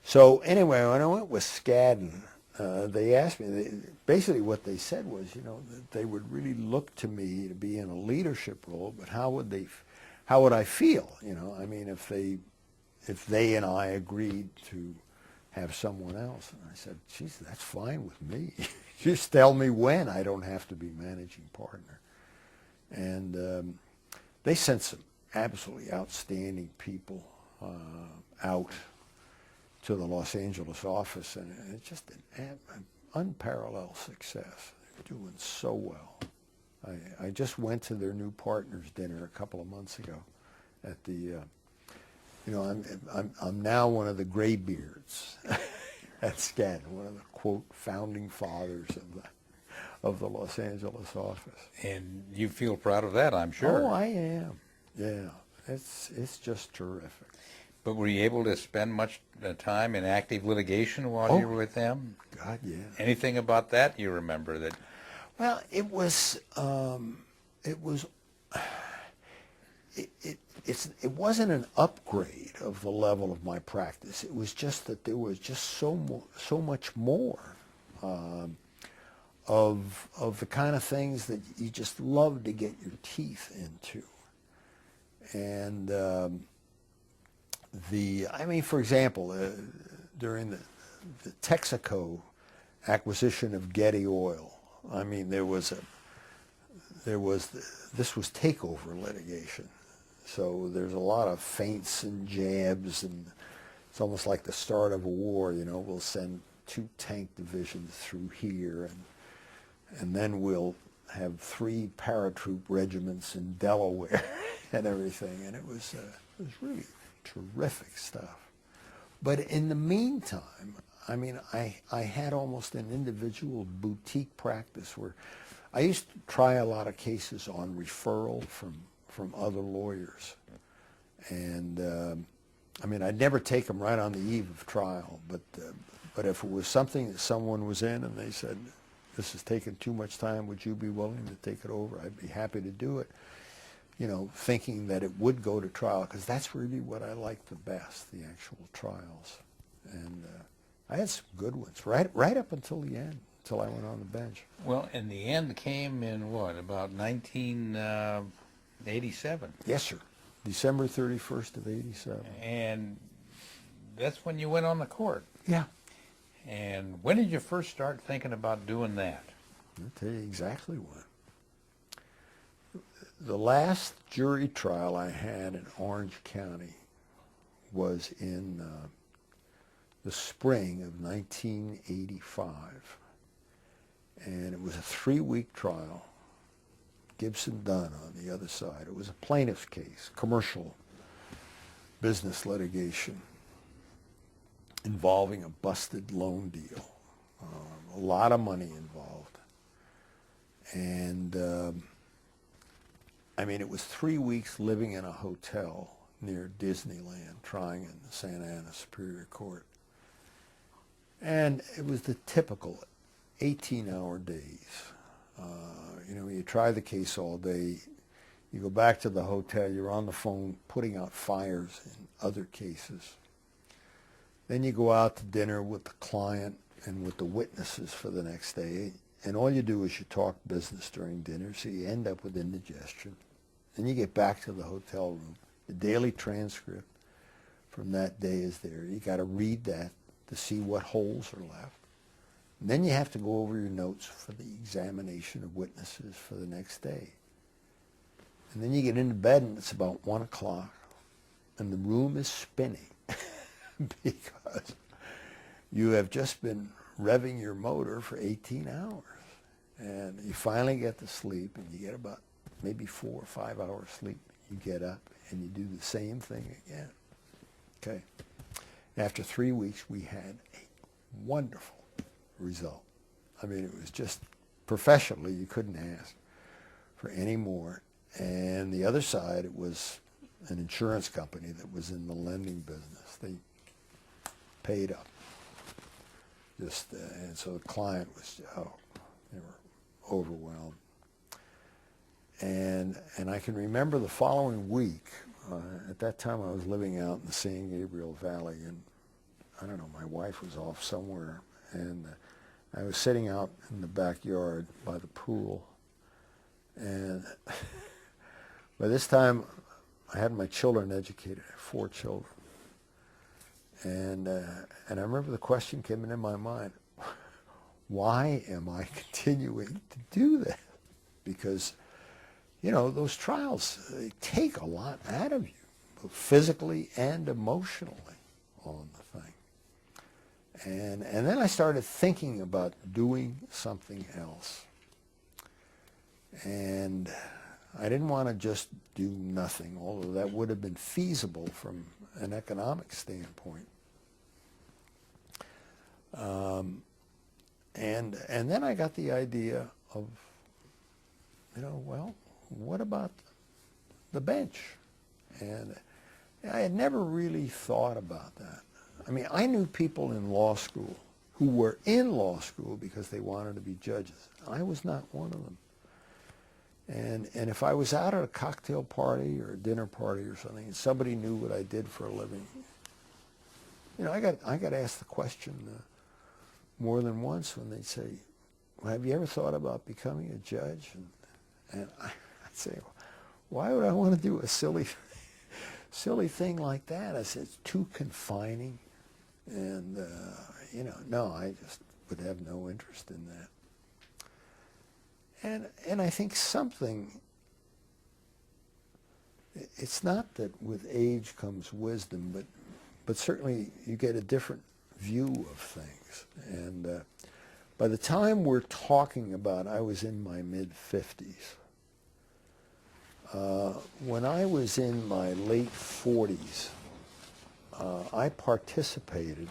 so anyway, when I went with Skadden, they asked me, basically what they said was, you know, that they would really look to me to be in a leadership role, but how would I feel? You know, I mean, if they and I agreed to have someone else. And I said, geez, that's fine with me. Just tell me when. I don't have to be managing partner. And they sent some absolutely outstanding people out to the Los Angeles office, and it's just an unparalleled success. They're doing so well. I just went to their new partners dinner a couple of months ago at the, you know, I'm now one of the graybeards at Skadden, one of the quote founding fathers of the Los Angeles office. And you feel proud of that, I'm sure. Oh, I am. Yeah, it's just terrific. But were you able to spend much time in active litigation while you were with them? God, yeah. Anything about that you remember that? Well, it wasn't an upgrade of the level of my practice. It was just that there was just so much more of the kind of things that you just love to get your teeth into. And I mean, for example, during the Texaco acquisition of Getty Oil, I mean, this was takeover litigation. So there's a lot of feints and jabs, and it's almost like the start of a war. You know, we'll send 2 tank divisions through here, and then we'll have 3 paratroop regiments in Delaware and everything. And it was really terrific stuff. But in the meantime, I mean, I had almost an individual boutique practice where I used to try a lot of cases on referral from other lawyers. And I mean, I'd never take them right on the eve of trial, but if it was something that someone was in and they said, this is taking too much time, would you be willing to take it over? I'd be happy to do it, you know, thinking that it would go to trial, because that's really what I like the best, the actual trials. And I had some good ones, right up until the end, until I went on the bench. Well, and the end came in what, about 1987? Yes, sir. December 31st of 87. And that's when you went on the court. Yeah. And when did you first start thinking about doing that? I'll tell you exactly when. The last jury trial I had in Orange County was in the spring of 1985. And it was a 3-week trial. Gibson Dunn on the other side. It was a plaintiff's case, commercial business litigation involving a busted loan deal. A lot of money involved. And I mean, it was 3 weeks living in a hotel near Disneyland, trying in the Santa Ana Superior Court. And it was the typical 18-hour days. You know, you try the case all day, you go back to the hotel, you're on the phone putting out fires in other cases. Then you go out to dinner with the client and with the witnesses for the next day, and all you do is you talk business during dinner, so you end up with indigestion. Then you get back to the hotel room. The daily transcript from that day is there. You got to read that to see what holes are left. And then you have to go over your notes for the examination of witnesses for the next day. And then you get into bed and it's about 1 o'clock and the room is spinning because you have just been revving your motor for 18 hours. And you finally get to sleep and you get about maybe 4 or 5 hours sleep. You get up and you do the same thing again. Okay. After 3 weeks, we had a wonderful result. I mean, it was just professionally, you couldn't ask for any more. And the other side, it was an insurance company that was in the lending business. They paid up. Just and so the client was, they were overwhelmed. And I can remember the following week, at that time I was living out in the San Gabriel Valley, and I don't know, my wife was off somewhere, and I was sitting out in the backyard by the pool, and by this time I had my children educated. I had 4 children. And I remember the question came into my mind, why am I continuing to do that? Because, you know, those trials, they take a lot out of you, both physically and emotionally on the thing. And then I started thinking about doing something else. And I didn't want to just do nothing, although that would have been feasible from an economic standpoint. And then I got the idea of, you know, well, what about the bench? And I had never really thought about that. I mean, I knew people in law school who were in law school because they wanted to be judges. I was not one of them. And if I was out at a cocktail party or a dinner party or something, and somebody knew what I did for a living, you know, I got asked the question more than once when they'd say, well, have you ever thought about becoming a judge? And I'd say, why would I want to do a silly thing like that? I said, it's too confining. And, you know, no, I just would have no interest in that. And I think something, it's not that with age comes wisdom, but certainly you get a different view of things. And by the time we're talking about, I was in my mid-50s. When I was in my late 40s, I participated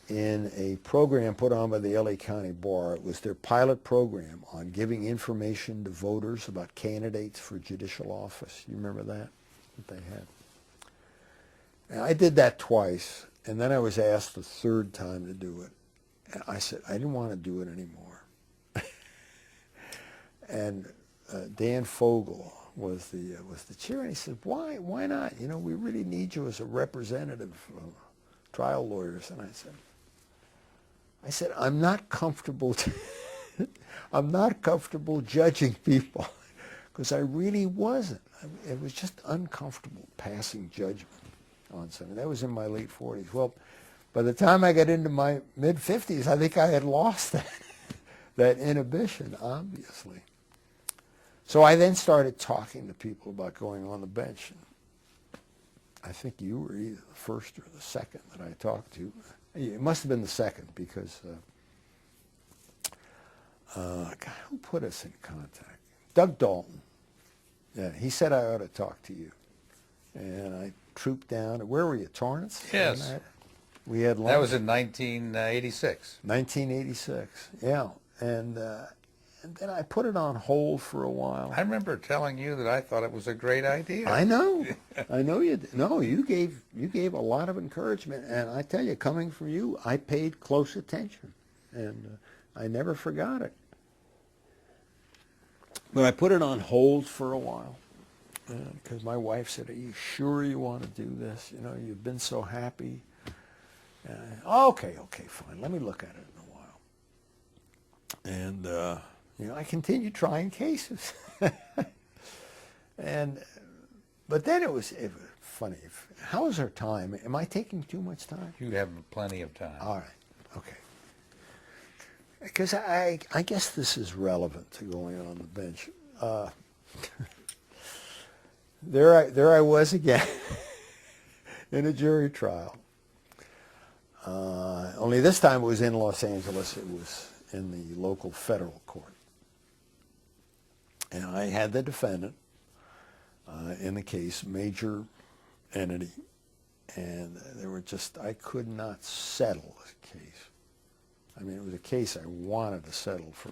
in a program put on by the LA County Bar. It was their pilot program on giving information to voters about candidates for judicial office. You remember that they had? And I did that twice, and then I was asked the 3rd time to do it. And I said, I didn't want to do it anymore. And Dan Fogel was the chair, and he said, why not? You know, we really need you as a representative of trial lawyers. And I said, I'm not comfortable. I'm not comfortable judging people, because I really wasn't. It was just uncomfortable passing judgment on something. That was in my late 40s. Well, by the time I got into my mid-50s, I think I had lost that inhibition, obviously. So I then started talking to people about going on the bench. I think you were either the first or the second that I talked to. It must have been the second, because God, who put us in contact? Doug Dalton. Yeah, he said I ought to talk to you. And I trooped down. Where were you, Torrance? Yes. We had lunch. That was in 1986. 1986, yeah. And then I put it on hold for a while. I remember telling you that I thought it was a great idea. I know. I know you did. No, you gave a lot of encouragement. And I tell you, coming from you, I paid close attention. And I never forgot it. But I put it on hold for a while. Because my wife said, are you sure you want to do this? You know, you've been so happy. Okay, fine. Let me look at it in a while. And, you know, I continued trying cases. But then it was funny. How is our time? Am I taking too much time? You have plenty of time. All right. Okay. Because I guess this is relevant to going on the bench. There I was again in a jury trial. Only this time it was in Los Angeles. It was in the local federal court. And I had the defendant in the case, major entity. And I could not settle this case. I mean, it was a case I wanted to settle for.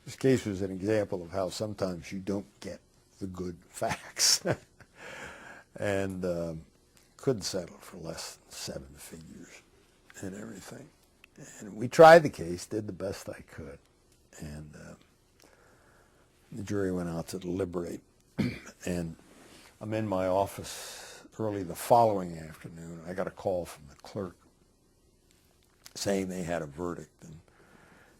This case was an example of how sometimes you don't get the good facts. And couldn't settle for less than 7 figures and everything. And we tried the case, did the best I could. And the jury went out to deliberate. And I'm in my office early the following afternoon. I got a call from the clerk. saying they had a verdict. And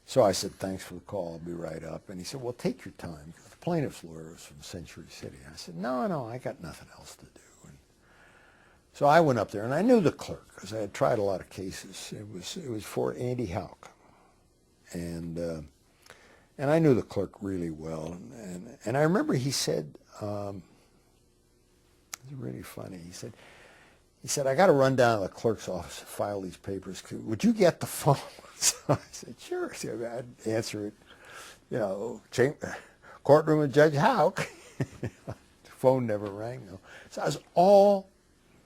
so I said, thanks for the call, I'll be right up. And he said, well, take your time, because the plaintiff's lawyer was from Century City. I said, no, I got nothing else to do. And so I went up there, and I knew the clerk, because I had tried a lot of cases. It was for Andy Houck. And I knew the clerk really well. And I remember he said, it was really funny, he said, I got to run down to the clerk's office and file these papers. Would you get the phone? So I said, sure. So I'd answer it, courtroom of Judge Houck. The phone never rang, though. So I was all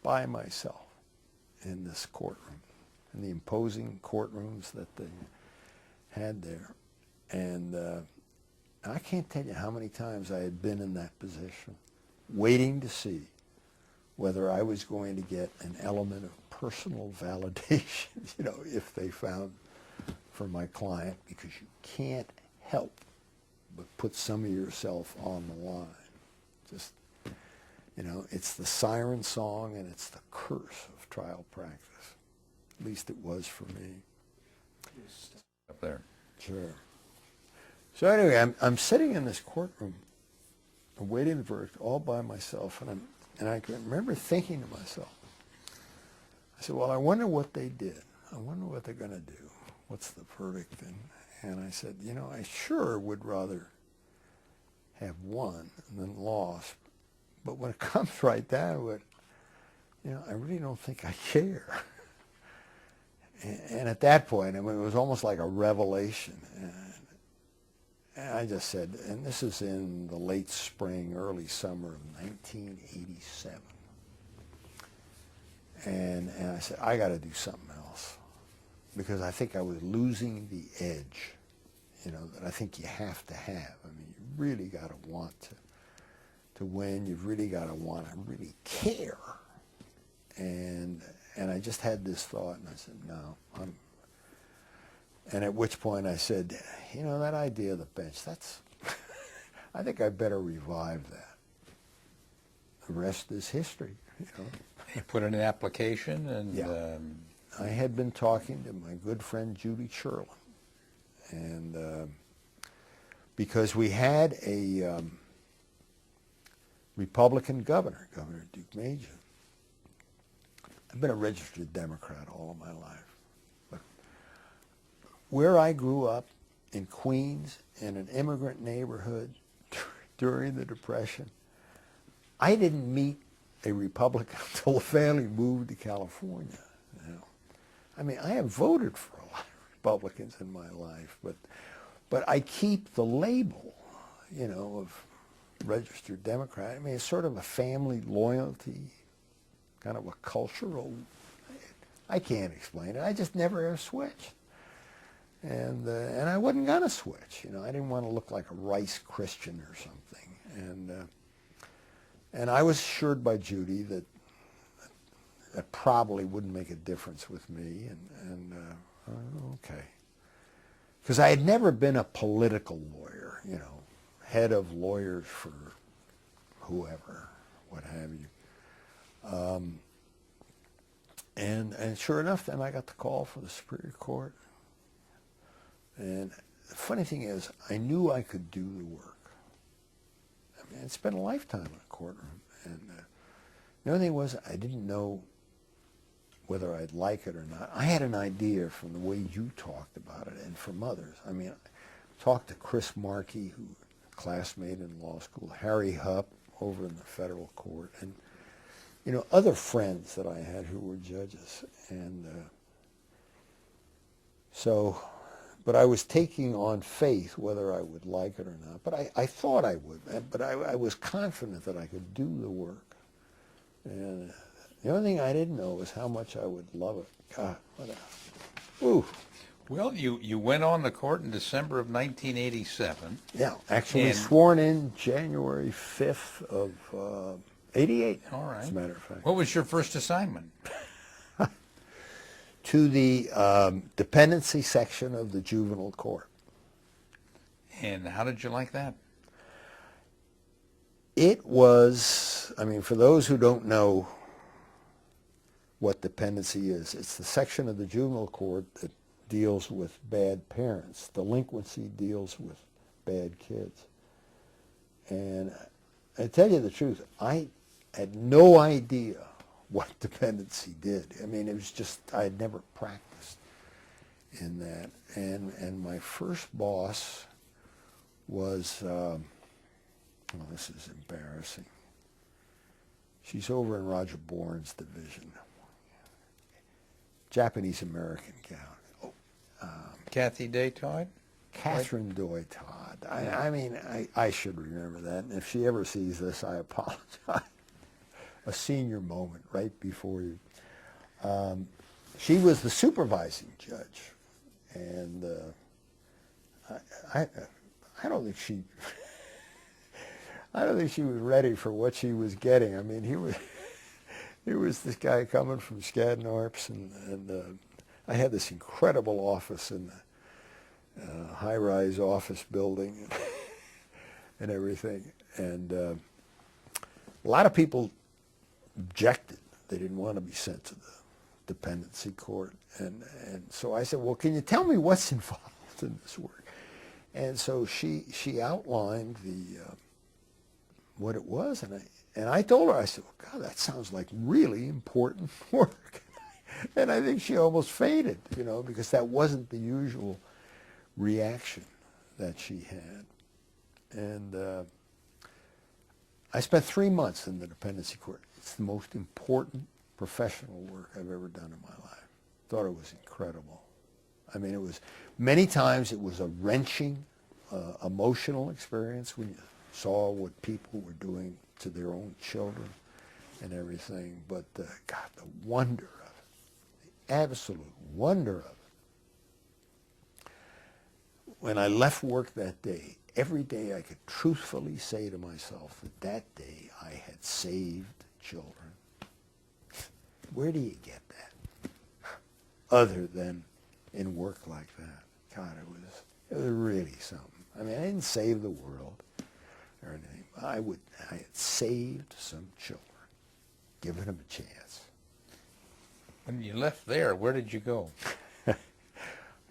by myself in this courtroom, in the imposing courtrooms that they had there. And I can't tell you how many times I had been in that position, waiting to see whether I was going to get an element of personal validation, if they found for my client, because you can't help but put some of yourself on the line. Just, it's the siren song and it's the curse of trial practice. At least it was for me. Up there. Sure. So anyway, I'm sitting in this courtroom, awaiting the verdict, all by myself, and I can remember thinking to myself, I said, well, I wonder what they did. I wonder what they're going to do. What's the verdict? And I said, I sure would rather have won than lost. But when it comes right down to it, I really don't think I care. And at that point, it was almost like a revelation. And I just said, and this is in the late spring, early summer of 1987. And I said, I got to do something else, because I think I was losing the edge, that I think you have to have. I mean, you really got to want to win. You've really got to want to really care. And I just had this thought, and I said, no, and at which point I said, that idea of the bench, I think I better revive that. The rest is history, You put in an application, and Yeah. I had been talking to my good friend Judy Sherlin, and because we had a Republican governor, Governor Duke Major. I've been a registered Democrat all of my life. But where I grew up in Queens, in an immigrant neighborhood during the Depression, I didn't meet a Republican until the family moved to California. I mean, I have voted for a lot of Republicans in my life, but I keep the label, of registered Democrat. I mean, it's sort of a family loyalty, kind of a cultural, I can't explain it. I just never have switched. And I wasn't going to switch. I didn't want to look like a Rice Christian or something. And I was assured by Judy that probably wouldn't make a difference with me. Okay. Because I had never been a political lawyer, head of lawyers for whoever, what have you. And sure enough, then I got the call for the Superior Court. And the funny thing is, I knew I could do the work. I mean, I'd spent a lifetime in a courtroom. And the only thing was, I didn't know whether I'd like it or not. I had an idea from the way you talked about it and from others. I mean, I talked to Chris Markey, who a classmate in law school, Harry Hupp over in the federal court, and other friends that I had who were judges. And but I was taking on faith whether I would like it or not. But I thought I would. But I was confident that I could do the work. And the only thing I didn't know was how much I would love it. God, what a... Ooh. Well, you went on the court in December of 1987. Yeah, actually And- sworn in January 5th of 88, All right. as a matter of fact. What was your first assignment? To the dependency section of the juvenile court. And how did you like that? It was, I mean, for those who don't know what dependency is. It's the section of the juvenile court that deals with bad parents. Delinquency deals with bad kids. And I tell you the truth, I had no idea what dependency did. I mean, it was just, I had never practiced in that. And my first boss was, well, this is embarrassing. She's over in Roger Bourne's division. Japanese-American gal. Kathy Day Todd? Catherine Doy Todd. I mean, I should remember that. And if she ever sees this, I apologize. A senior moment right before you. She was the supervising judge. And I don't think she... I don't think she was ready for what she was getting. I mean, he was this guy coming from Skadden Arps, and I had this incredible office in the high-rise office building and everything. And a lot of people objected. They didn't want to be sent to the dependency court. And so I said, well, can you tell me what's involved in this work? And so she outlined what it was, and I told her, I said, well, God, that sounds like really important work. And I think she almost fainted, you know, because that wasn't the usual reaction that she had. And I spent 3 months in the dependency court. It's the most important professional work I've ever done in my life. Thought it was incredible. I mean, it was, many times it was a wrenching, emotional experience when you saw what people were doing to their own children and everything. But God, the wonder of it, the absolute wonder of it. When I left work that day, every day I could truthfully say to myself that that day I had saved children. Where do you get that? Other than in work like that. God, it was really something. I mean, I didn't save the world or anything. I had saved some children, given them a chance. When you left there, where did you go? I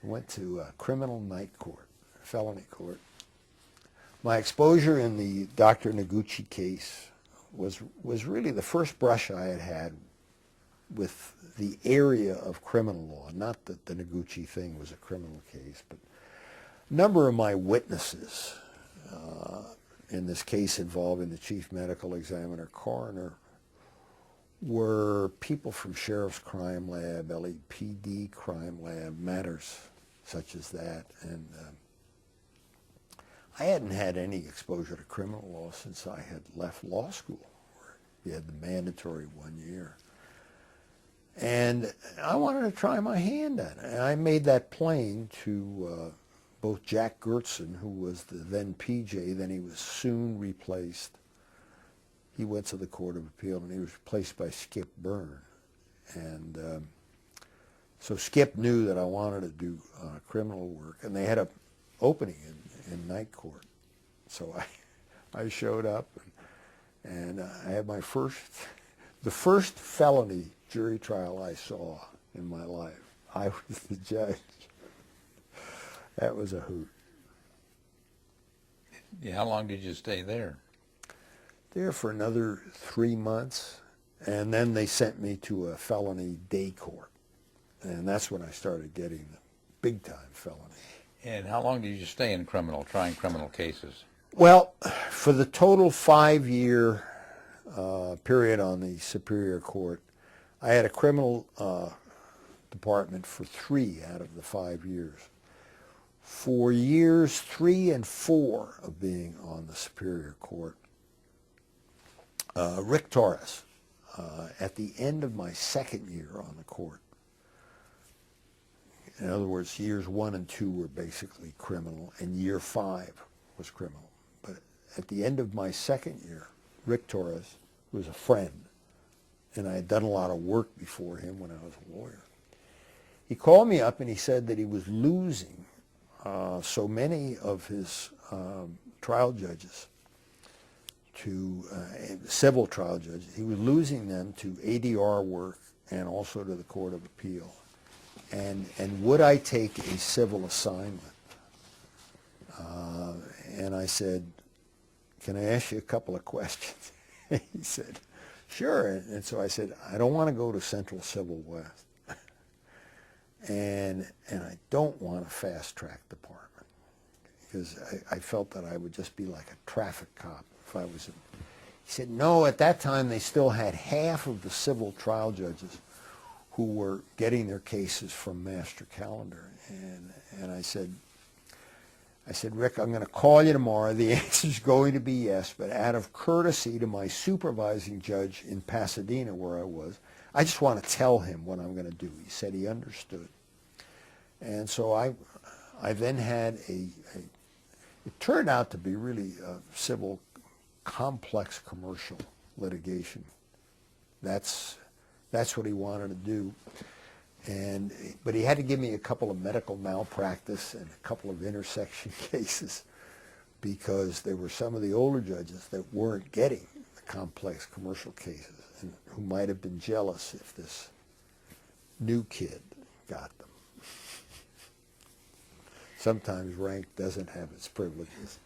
went to criminal night court, felony court. My exposure in the Dr. Noguchi case was really the first brush I had had with the area of criminal law. Not that the Noguchi thing was a criminal case, but a number of my witnesses in this case involving the chief medical examiner coroner were people from Sheriff's Crime Lab, LAPD Crime Lab, matters such as that. And I hadn't had any exposure to criminal law since I had left law school, where you had the mandatory 1 year. And I wanted to try my hand at it. And I made that plain to both Jack Gertson, who was the then PJ, then he was soon replaced. He went to the Court of Appeal, and he was replaced by Skip Byrne. And so Skip knew that I wanted to do criminal work, and they had an opening in night court. So I showed up, and I had my the first felony jury trial I saw in my life. I was the judge. That was a hoot. Yeah, how long did you stay there? There for another 3 months, and then they sent me to a felony day court, and that's when I started getting the big-time felony. And how long did you stay in trying criminal cases? Well, for the total 5-year period on the Superior Court, I had a criminal department for 3 out of the 5 years. For years 3 and 4 of being on the Superior Court, Rick Torres, at the end of my 2nd year on the court, in other words, years 1 and 2 were basically criminal, and year 5 was criminal. But at the end of my 2nd year, Rick Torres, who was a friend, and I had done a lot of work before him when I was a lawyer, he called me up and he said that he was losing so many of his trial judges to several trial judges. He was losing them to ADR work and also to the Court of Appeal. And would I take a civil assignment? And I said, can I ask you a couple of questions? He said, sure. And so I said, I don't want to go to Central Civil West. And I don't want a fast-track department, because I felt that I would just be like a traffic cop if I was in. He said, no, at that time they still had half of the civil trial judges who were getting their cases from master calendar. And I said, Rick, I'm going to call you tomorrow. The answer's going to be yes, but out of courtesy to my supervising judge in Pasadena, where I was, I just want to tell him what I'm going to do. He said he understood. And so I then had it turned out to be really a civil, complex commercial litigation. That's what he wanted to do. But he had to give me a couple of medical malpractice and a couple of intersection cases, because there were some of the older judges that weren't getting the complex commercial cases and who might have been jealous if this new kid got them. Sometimes rank doesn't have its privileges.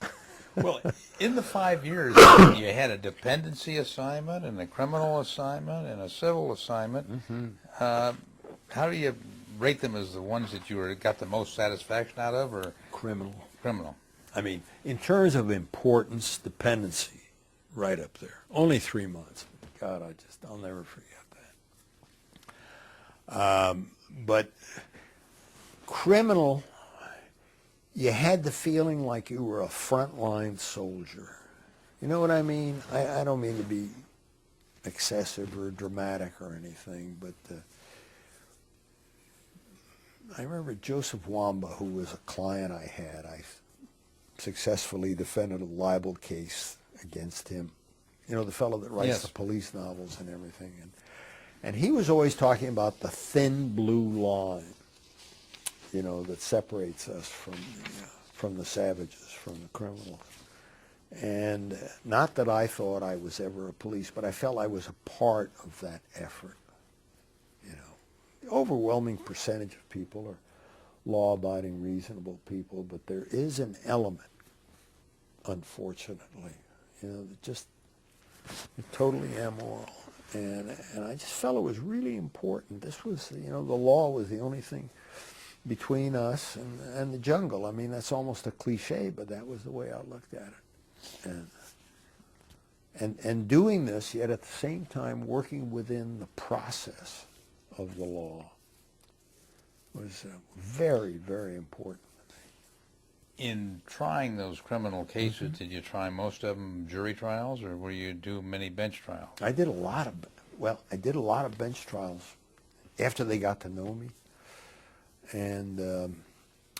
Well, in the 5 years, you had a dependency assignment and a criminal assignment and a civil assignment. Mm-hmm. How do you rate them as the ones that you got the most satisfaction out of, or Criminal. criminal? I mean, in terms of importance, dependency, right up there. Only 3 months. God, I'll never forget that. But criminal, you had the feeling like you were a frontline soldier. You know what I mean? I don't mean to be excessive or dramatic or anything, but I remember Joseph Wamba, who was a client I had. I successfully defended a libel case against him. You know, the fellow that writes the police novels and everything. And he was always talking about the thin blue line, you know, that separates us from the savages, from the criminals. And not that I thought I was ever a police, but I felt I was a part of that effort. You know, the overwhelming percentage of people are law-abiding, reasonable people, but there is an element, unfortunately, you know, that just totally immoral. And I just felt it was really important. This was, you know, the law was the only thing between us and the jungle. I mean, that's almost a cliche, but that was the way I looked at it. And doing this, yet at the same time working within the process of the law was very, very important. In trying those criminal cases, did you try most of them jury trials, or were you do many bench trials? I did a lot of bench trials after they got to know me. And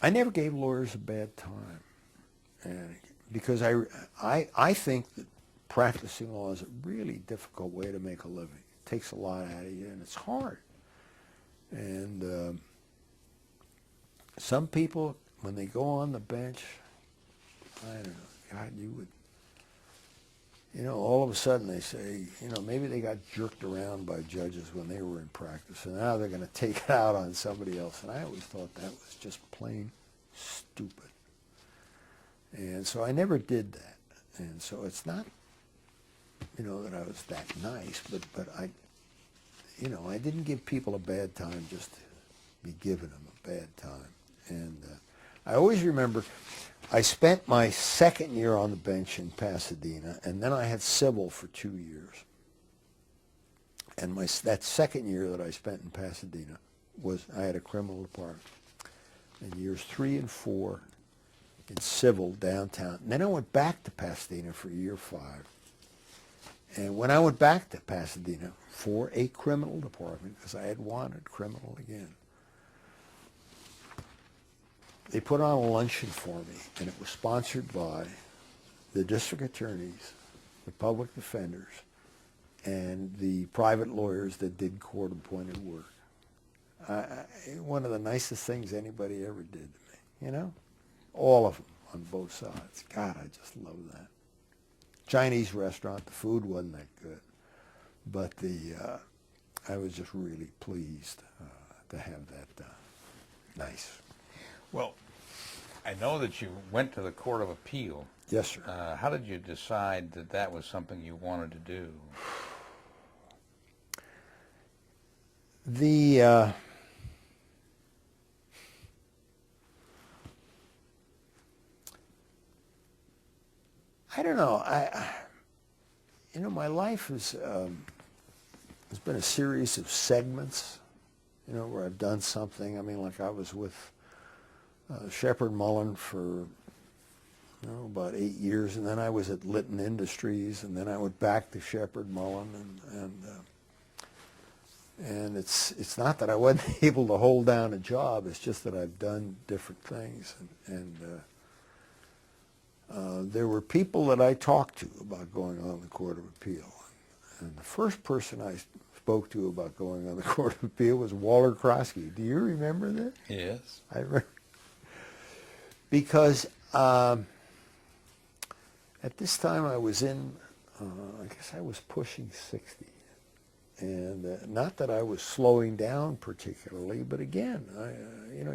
I never gave lawyers a bad time, and because I think that practicing law is a really difficult way to make a living. It takes a lot out of you, and it's hard. And some people, when they go on the bench, I don't know, God, you would, you know, all of a sudden they say, you know, maybe they got jerked around by judges when they were in practice, and now they're going to take it out on somebody else. And I always thought that was just plain stupid. And so I never did that. And so it's not, you know, that I was that nice, but I, you know, I didn't give people a bad time just to be giving them a bad time. And I always remember I spent my second year on the bench in Pasadena, and then I had civil for 2 years. And that second year that I spent in Pasadena I had a criminal department. In years 3 and 4 in civil downtown. And then I went back to Pasadena for year 5. And when I went back to Pasadena for a criminal department, because I had wanted criminal again, they put on a luncheon for me, and it was sponsored by the district attorneys, the public defenders, and the private lawyers that did court-appointed work. One of the nicest things anybody ever did to me, you know? All of them on both sides. God, I just love that. Chinese restaurant, the food wasn't that good, but I was just really pleased to have that done. Nice. Well, I know that you went to the Court of Appeal. Yes, sir. How did you decide that that was something you wanted to do? I don't know. My life has been a series of segments, where I've done something. I mean, like I was with Shepard Mullen for about 8 years, and then I was at Litton Industries, and then I went back to Shepard Mullen, and it's not that I wasn't able to hold down a job. It's just that I've done different things, and there were people that I talked to about going on the Court of Appeal, and the first person I spoke to about going on the Court of Appeal was Walter Krosky. Do you remember that? Yes. I remember. Because at this time I was I guess I was pushing 60. And not that I was slowing down particularly, but again,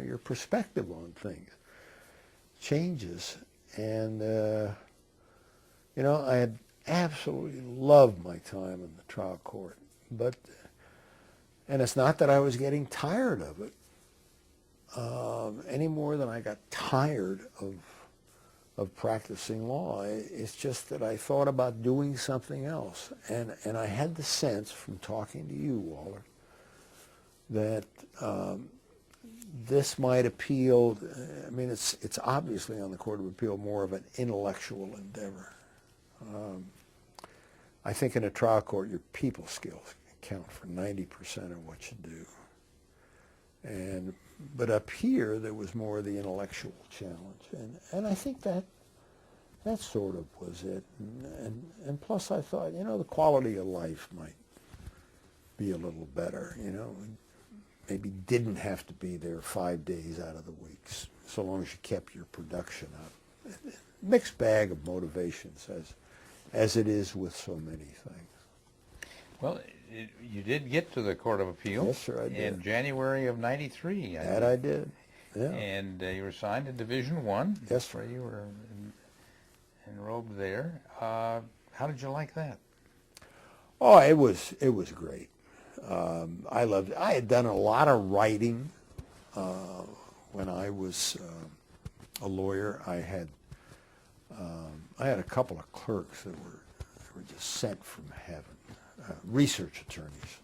your perspective on things changes. And, I had absolutely loved my time in the trial court. And it's not that I was getting tired of it any more than I got tired of practicing law. It's just that I thought about doing something else. And I had the sense from talking to you, Walter, that this might appeal. I mean, it's obviously on the Court of Appeal more of an intellectual endeavor. I think in a trial court, your people skills count for 90% of what you do. But up here, there was more of the intellectual challenge, and I think that sort of was it. And plus, I thought, the quality of life might be a little better. Maybe didn't have to be there 5 days out of the week, so long as you kept your production up. Mixed bag of motivations, as it is with so many things. Well, you did get to the Court of Appeal. Yes, sir, I did. In January of '93. I did. Yeah. And you were assigned to Division I. Yes, sir. Where you were enrolled there. How did you like that? Oh, it was great. I loved it. I had done a lot of writing when I was a lawyer. I had a couple of clerks that were just sent from heaven. Research attorneys.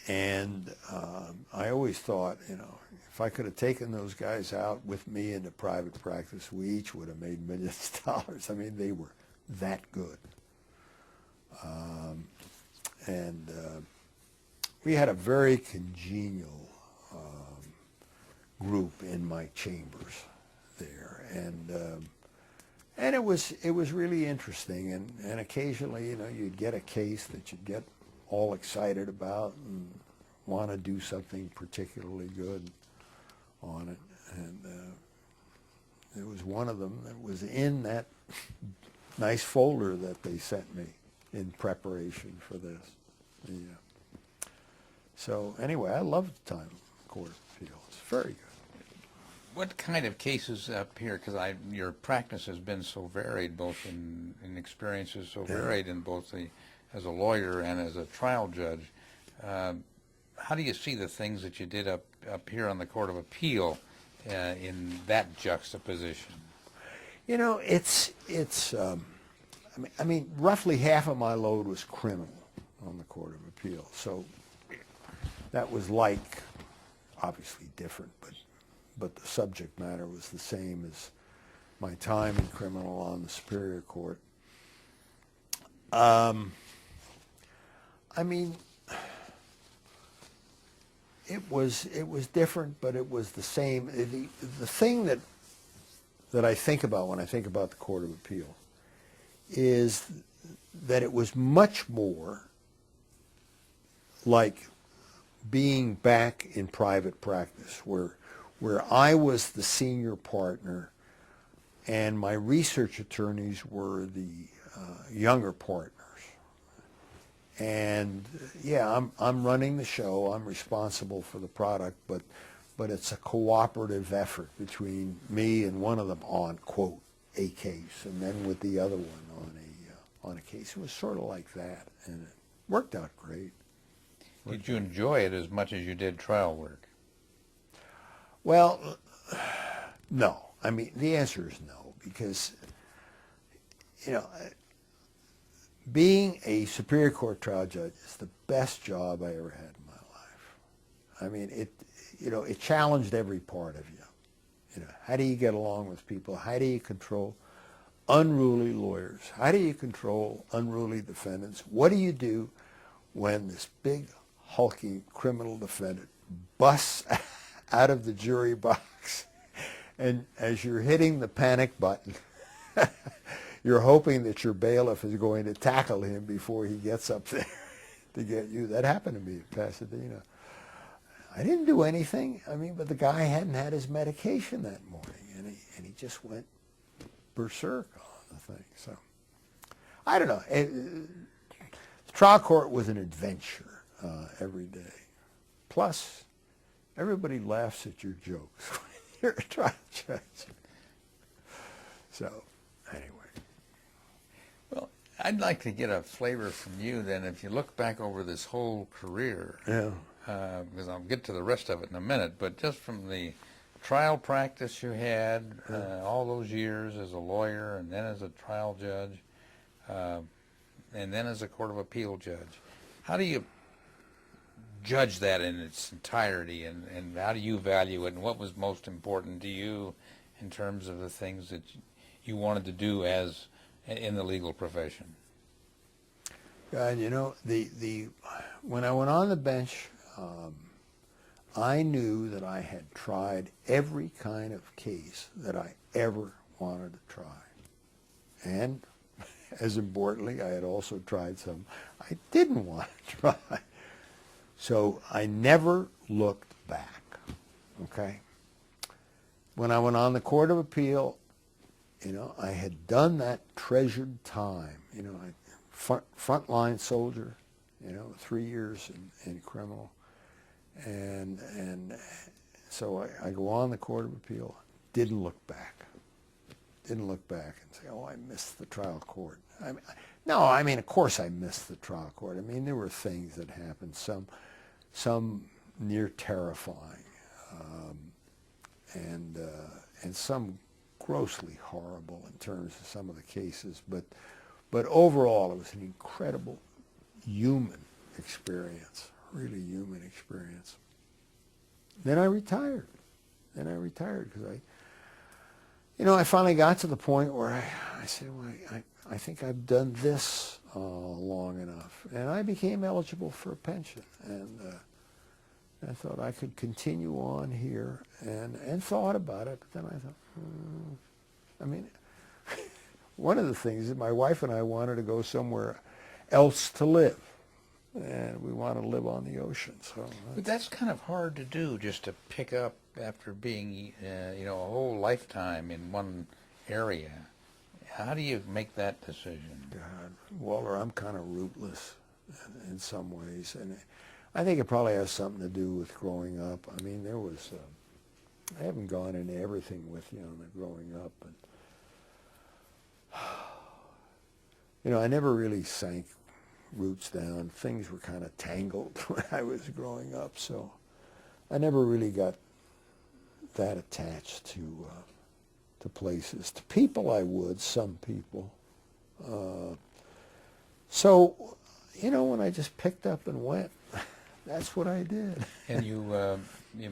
And I always thought, if I could have taken those guys out with me into private practice, we each would have made millions of dollars. I mean, they were that good. We had a very congenial group in my chambers there. And it was really interesting, and occasionally, you'd get a case that you'd get all excited about and want to do something particularly good on it. And there was one of them that was in that nice folder that they sent me in preparation for this. So anyway, I loved the time in the Court of Appeal. It's very good. What kind of cases up here, because your practice has been so varied, both in experiences so varied in both as a lawyer and as a trial judge, how do you see the things that you did up here on the Court of Appeal in that juxtaposition? It's I mean, roughly half of my load was criminal on the Court of Appeal, so that was obviously different, but the subject matter was the same as my time in criminal on the Superior Court. I mean, it was different, but it was the same. The thing that I think about when I think about the Court of Appeal is that it was much more like being back in private practice, where I was the senior partner and my research attorneys were the younger partners. And yeah, I'm running the show. I'm responsible for the product, but it's a cooperative effort between me and one of them on, quote, a case, and then with the other one on a case. It was sort of like that, and it worked out great. Did you enjoy it as much as you did trial work? Well, no. I mean, the answer is no, because, you know, being a Superior Court trial judge is the best job I ever had in my life. I mean, it challenged every part of you. You know, how do you get along with people? How do you control unruly lawyers? How do you control unruly defendants? What do you do when this big, hulking criminal defendant busts out of the jury box, and as you're hitting the panic button, you're hoping that your bailiff is going to tackle him before he gets up there to get you? That happened to me in Pasadena. I didn't do anything. I mean, but the guy hadn't had his medication that morning, and he just went berserk on the thing. So I don't know. The trial court was an adventure every day. Plus, everybody laughs at your jokes when you're a trial judge. So anyway. Well, I'd like to get a flavor from you then, if you look back over this whole career. Yeah. Because I'll get to the rest of it in a minute, but just from the trial practice you had all those years as a lawyer, and then as a trial judge, and then as a Court of Appeal judge, how do you judge that in its entirety, and how do you value it, and what was most important to you in terms of the things that you wanted to do as in the legal profession? God, you know, when I went on the bench, I knew that I had tried every kind of case that I ever wanted to try. And as importantly, I had also tried some I didn't want to try. So I never looked back, okay? When I went on the Court of Appeal, you know, I had done that treasured time. You know, frontline soldier, you know, 3 years in criminal. And so I go on the Court of Appeal, didn't look back. Didn't look back and say, oh, I missed the trial court. I mean, of course I missed the trial court. I mean, there were things that happened, some near terrifying, and some grossly horrible in terms of some of the cases. But overall, it was an incredible human experience. Really human experience. Then I retired. Because I finally got to the point where I said, well, I think I've done this long enough. And I became eligible for a pension. And I thought I could continue on here and thought about it. But then I thought, I mean, one of the things is my wife and I wanted to go somewhere else to live. And we want to live on the ocean. So, but that's kind of hard to do, just to pick up after being, a whole lifetime in one area. How do you make that decision? God, Walter, I'm kind of rootless in some ways, and I think it probably has something to do with growing up. I mean, there was, I haven't gone into everything with you on the growing up, but I never really sank roots down. Things were kind of tangled when I was growing up, so I never really got that attached to places. To people I would, some people. So, when I just picked up and went, that's what I did. And you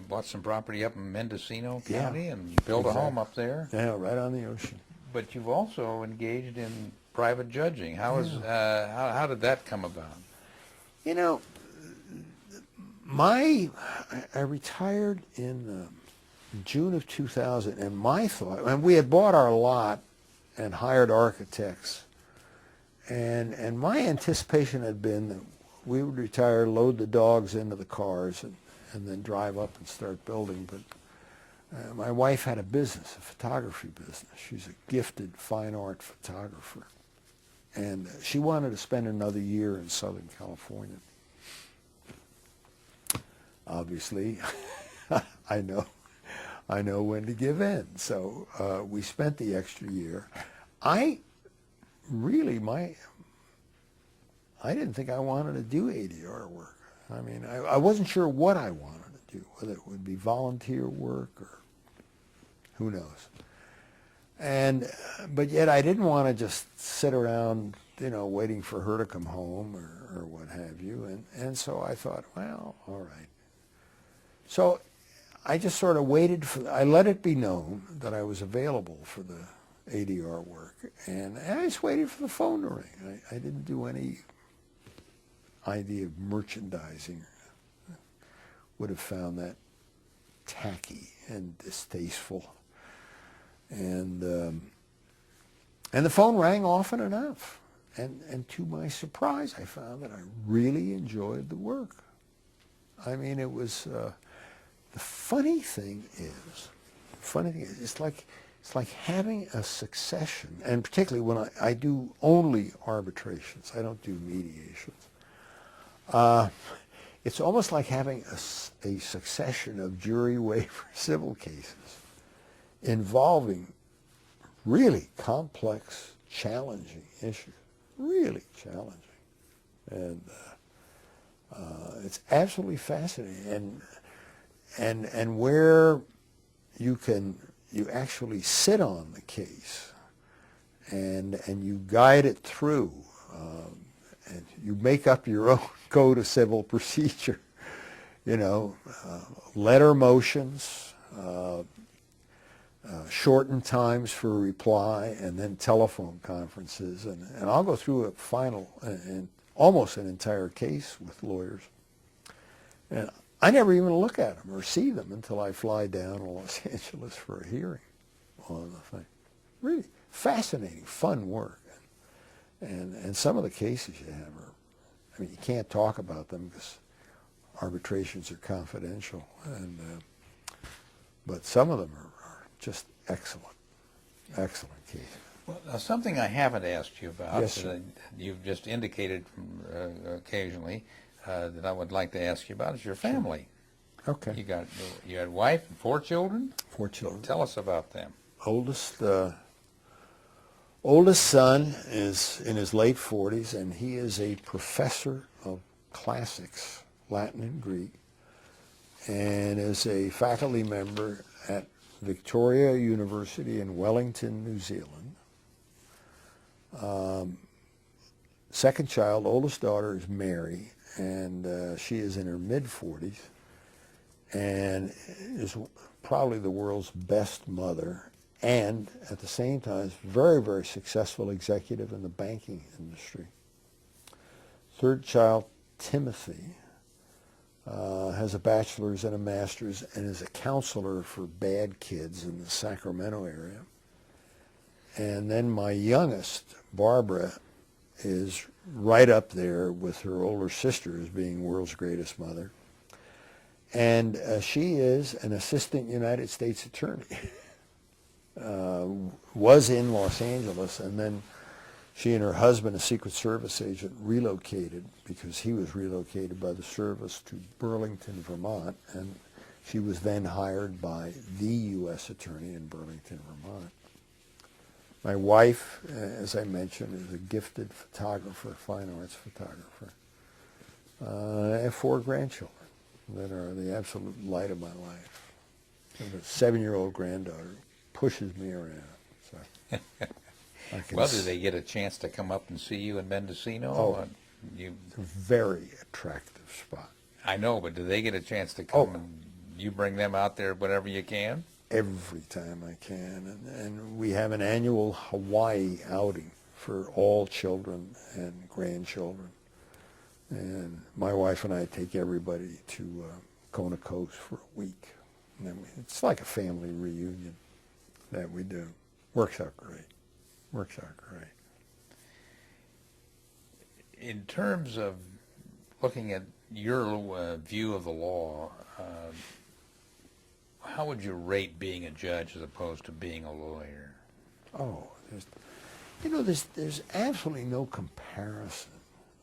bought some property up in Mendocino County, Yeah, and built a home up there? Yeah, right on the ocean. But you've also engaged in private judging. How did that come about? I retired in June of 2000, and my thought, and we had bought our lot and hired architects, and my anticipation had been that we would retire, load the dogs into the cars, and then drive up and start building. But my wife had a business, a photography business. She's a gifted fine art photographer. And she wanted to spend another year in Southern California. Obviously, I know when to give in. So we spent the extra year. I didn't think I wanted to do ADR work. I mean, I wasn't sure what I wanted to do, whether it would be volunteer work or who knows. But yet I didn't want to just sit around, waiting for her to come home or what have you. And so I thought, well, all right. So I just sort of waited I let it be known that I was available for the ADR work. And I just waited for the phone to ring. I didn't do any idea of merchandising. Would have found that tacky and distasteful. And the phone rang often enough. And to my surprise, I found that I really enjoyed the work. I mean, it was, the funny thing is, it's like having a succession, and particularly when I do only arbitrations, I don't do mediations. It's almost like having a succession of jury waiver civil cases involving really complex, challenging issues, really challenging. And it's absolutely fascinating. And where you actually sit on the case and you guide it through, and you make up your own code of civil procedure, letter motions, shortened times for reply, and then telephone conferences. And I'll go through a final and almost an entire case with lawyers. And I never even look at them or see them until I fly down to Los Angeles for a hearing on the thing. Really fascinating, fun work. And some of the cases you have are, you can't talk about them because arbitrations are confidential. But some of them are just excellent cases. Well, something I haven't asked you about, Yes, sir. You've just indicated occasionally that I would like to ask you about is your family. Okay. You had a wife and 4 children? 4 children. Tell us about them. Oldest son is in his late 40s, and he is a professor of classics, Latin and Greek, and is a faculty member at Victoria University in Wellington, New Zealand. Second child, oldest daughter, is Mary, and she is in her mid-40s and is probably the world's best mother, and at the same time is very, very successful executive in the banking industry. Third child, Timothy, has a bachelor's and a master's and is a counselor for bad kids in the Sacramento area. And then my youngest, Barbara, is right up there with her older sister as being world's greatest mother. And she is an assistant United States attorney. Was in Los Angeles, and then she and her husband, a Secret Service agent, relocated because he was relocated by the service to Burlington, Vermont, and she was then hired by the U.S. attorney in Burlington, Vermont. My wife, as I mentioned, is a gifted photographer, fine arts photographer. I have 4 grandchildren that are the absolute light of my life. I have a 7-year-old granddaughter pushes me around. So Well, do they get a chance to come up and see you in Mendocino? Oh, it's a very attractive spot. I know, but do they get a chance to come and you bring them out there whenever you can? Every time I can. And we have an annual Hawaii outing for all children and grandchildren. And my wife and I take everybody to Kona Coast for a week. And then it's like a family reunion that we do. Works out great. In terms of looking at your view of the law, how would you rate being a judge as opposed to being a lawyer? Oh, there's absolutely no comparison.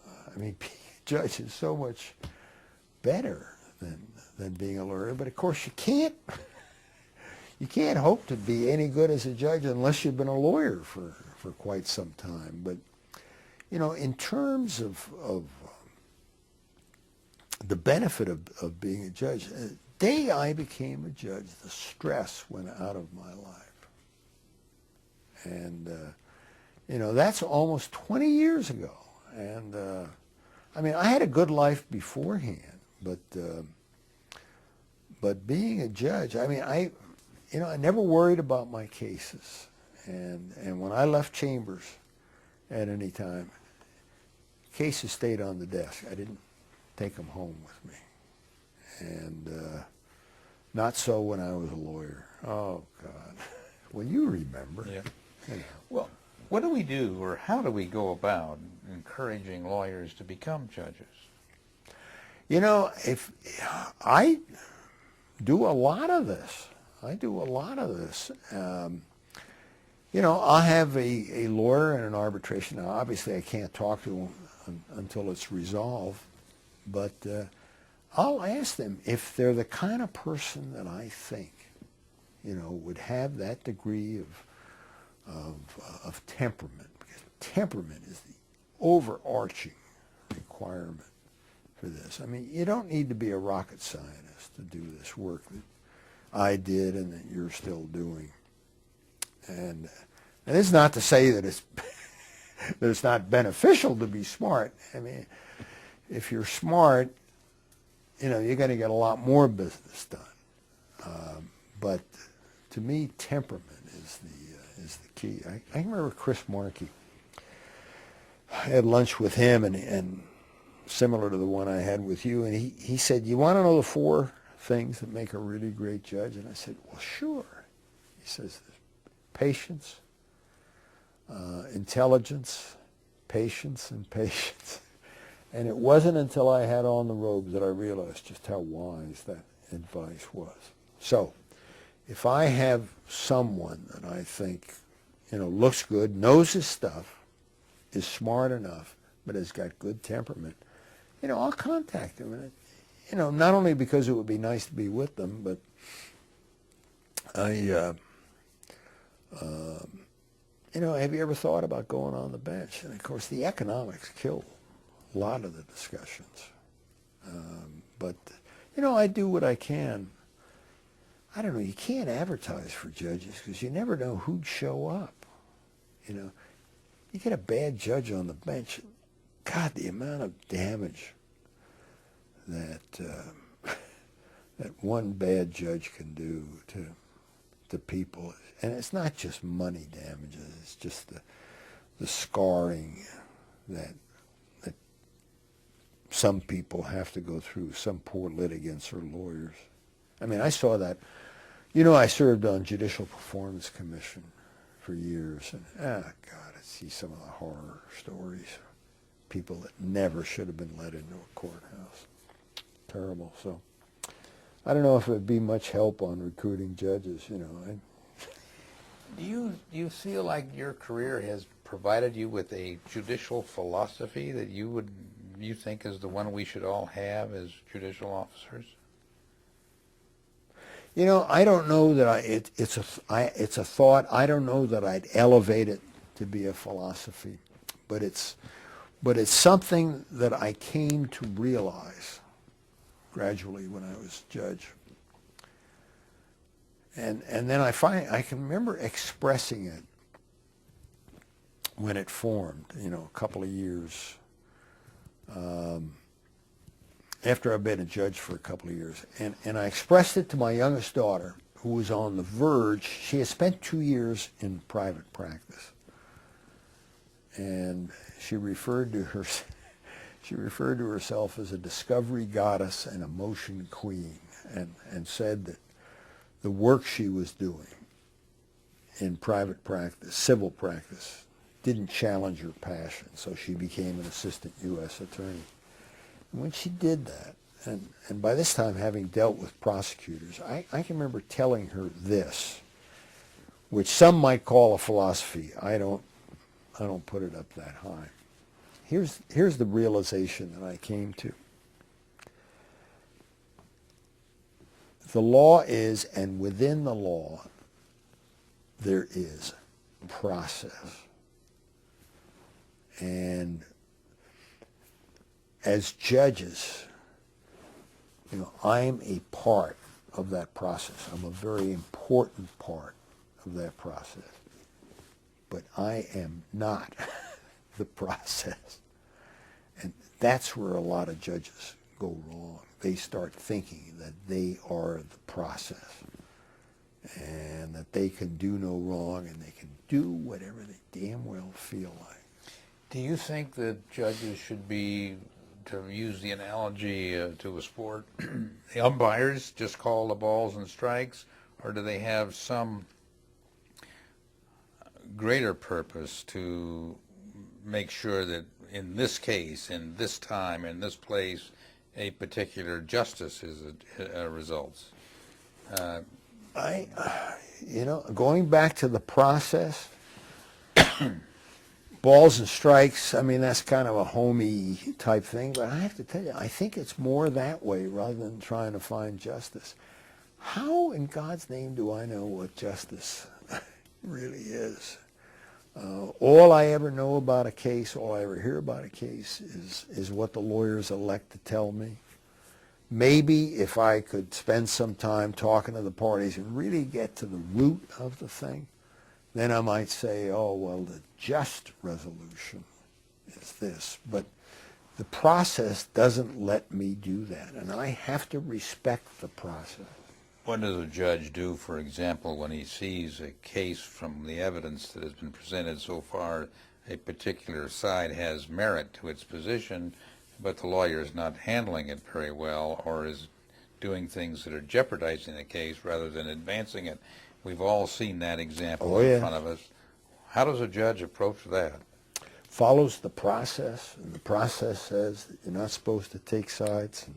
I mean, being a judge is so much better than being a lawyer, but of course you can't hope to be any good as a judge unless you've been a lawyer for quite some time. But in terms of the benefit of being a judge, the day I became a judge, the stress went out of my life. And that's almost 20 years ago. And I mean, I had a good life beforehand, but being a judge, I mean, I never worried about my cases. And when I left chambers at any time, cases stayed on the desk. I didn't take them home with me. And not so when I was a lawyer. Oh, God. Well, you remember. Yeah. Well, what do we do, or how do we go about encouraging lawyers to become judges? If I do a lot of this. I'll have a lawyer in an arbitration. Now, obviously, I can't talk to them until it's resolved, but I'll ask them if they're the kind of person that I think, would have that degree of temperament, because temperament is the overarching requirement for this. I mean, you don't need to be a rocket scientist to do this work that I did and that you're still doing. And it's not to say that it's not beneficial to be smart. I mean, if you're smart, you're going to get a lot more business done. But to me, temperament is the key. I remember Chris Markey. I had lunch with him, and similar to the one I had with you, and he said, "You want to know the 4 things that make a really great judge?" And I said, "Well, sure." He says, patience, intelligence, patience, and patience. And it wasn't until I had on the robes that I realized just how wise that advice was. So, if I have someone that I think, looks good, knows his stuff, is smart enough, but has got good temperament, I'll contact him. And not only because it would be nice to be with them, but have you ever thought about going on the bench? And of course, the economics kill a lot of the discussions. But I do what I can. I don't know, you can't advertise for judges because you never know who'd show up. You get a bad judge on the bench, God, the amount of damage that that one bad judge can do to people. And it's not just money damages, it's just the scarring that some people have to go through, some poor litigants or lawyers. I mean, I saw that. I served on Judicial Performance Commission for years, and God, I see some of the horror stories. People that never should have been let into a courthouse. Terrible. So I don't know if it would be much help on recruiting judges. Do you feel like your career has provided you with a judicial philosophy that you think is the one we should all have as judicial officers? I don't know that it's a thought. I don't know that I'd elevate it to be a philosophy, but it's something that I came to realize gradually when I was judge. And then I can remember expressing it when it formed, a couple of years after I've been a judge for a couple of years. And I expressed it to my youngest daughter, who was on the verge. She had spent 2 years in private practice. And she referred to herself as a discovery goddess and a motion queen, and said that the work she was doing in private practice, civil practice, didn't challenge her passion, so she became an assistant U.S. attorney. And when she did that, and by this time having dealt with prosecutors, I can remember telling her this, which some might call a philosophy. I don't don't put it up that high. Here's the realization that I came to. The law is, and within the law, there is process. And as judges, I'm a part of that process. I'm a very important part of that process. But I am not the process. And that's where a lot of judges go wrong. They start thinking that they are the process and that they can do no wrong and they can do whatever they damn well feel like. Do you think that judges should be, to use the analogy to a sport, the umpires just call the balls and strikes, or do they have some greater purpose to make sure that in this case, in this time, in this place, a particular justice results? Going back to the process, balls and strikes, that's kind of a homey type thing, but I have to tell you, I think it's more that way rather than trying to find justice. How in God's name do I know what justice really is? All I ever know about a case, all I ever hear about a case is what the lawyers elect to tell me. Maybe if I could spend some time talking to the parties and really get to the root of the thing, then I might say, oh, well, the just resolution is this. But the process doesn't let me do that, and I have to respect the process. What does a judge do, for example, when he sees a case from the evidence that has been presented so far, a particular side has merit to its position, but the lawyer is not handling it very well or is doing things that are jeopardizing the case rather than advancing it? We've all seen that example in front of us. How does a judge approach that? Follows the process, and the process says that you're not supposed to take sides, and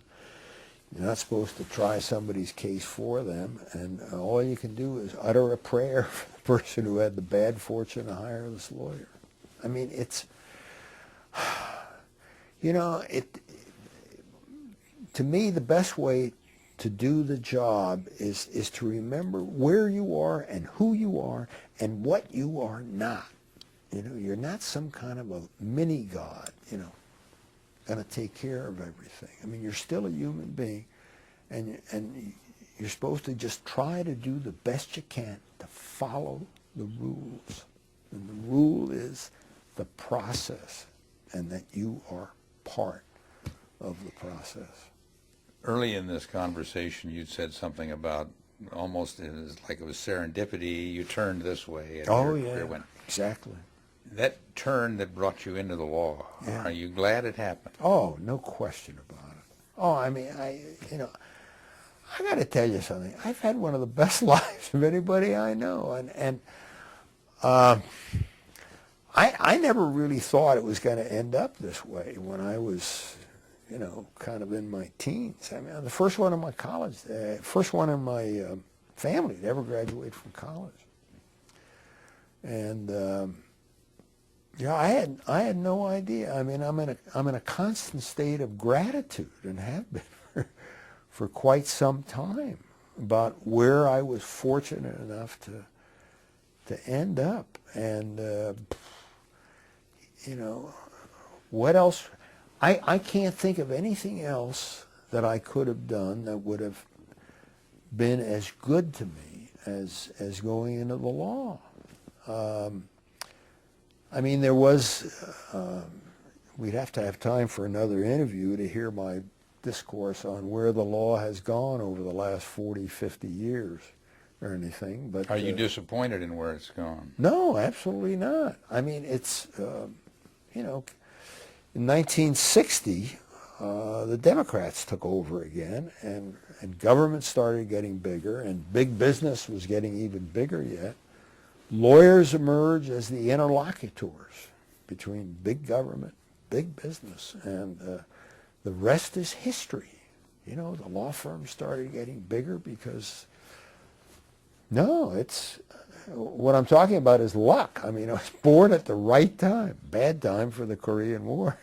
you're not supposed to try somebody's case for them, and all you can do is utter a prayer for the person who had the bad fortune to hire this lawyer. To me, the best way to do the job is to remember where you are and who you are and what you are not. You're not some kind of a mini-god, going to take care of everything. You're still a human being, and you're supposed to just try to do the best you can to follow the rules. And the rule is the process, and that you are part of the process. Early in this conversation, you said something about almost like it was serendipity. You turned this way. And exactly. That turn that brought you into the law, are you glad it happened? Oh, no question about it. Oh, I got to tell you something. I've had one of the best lives of anybody I know, and I never really thought it was going to end up this way when I was, kind of in my teens. I'm the first one in my college, first one in my family to ever graduate from college, and. I had no idea. I'm in a constant state of gratitude and have been for quite some time about where I was fortunate enough to end up. And what else? I can't think of anything else that I could have done that would have been as good to me as going into the law. There was, we'd have to have time for another interview to hear my discourse on where the law has gone over the last 40, 50 years or anything. But are you disappointed in where it's gone? No, absolutely not. It's, in 1960, the Democrats took over again, and government started getting bigger, and big business was getting even bigger yet. Lawyers emerge as the interlocutors between big government, big business, and the rest is history. The law firms started getting bigger because, what I'm talking about is luck. I mean, I was born at the right time. Bad time for the Korean War,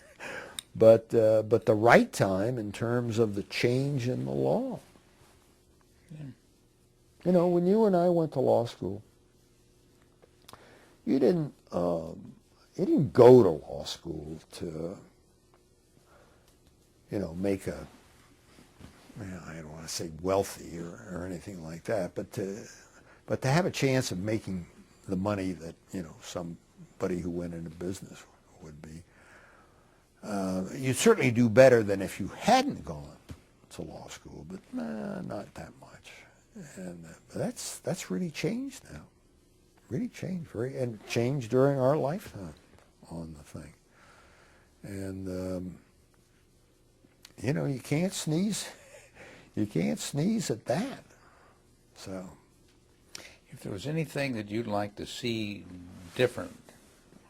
but the right time in terms of the change in the law. Yeah. You know, when you and I went to law school, you didn't go to law school to, you know, make a, I don't want to say wealthy or anything like that, but to have a chance of making the money that, you know, somebody who went into business would be. You'd certainly do better than if you hadn't gone to law school, but not that much. And that's really changed now. Really changed, and changed during our lifetime on the thing. And you know, you can't sneeze. You can't sneeze at that. So, if there was anything that you'd like to see different,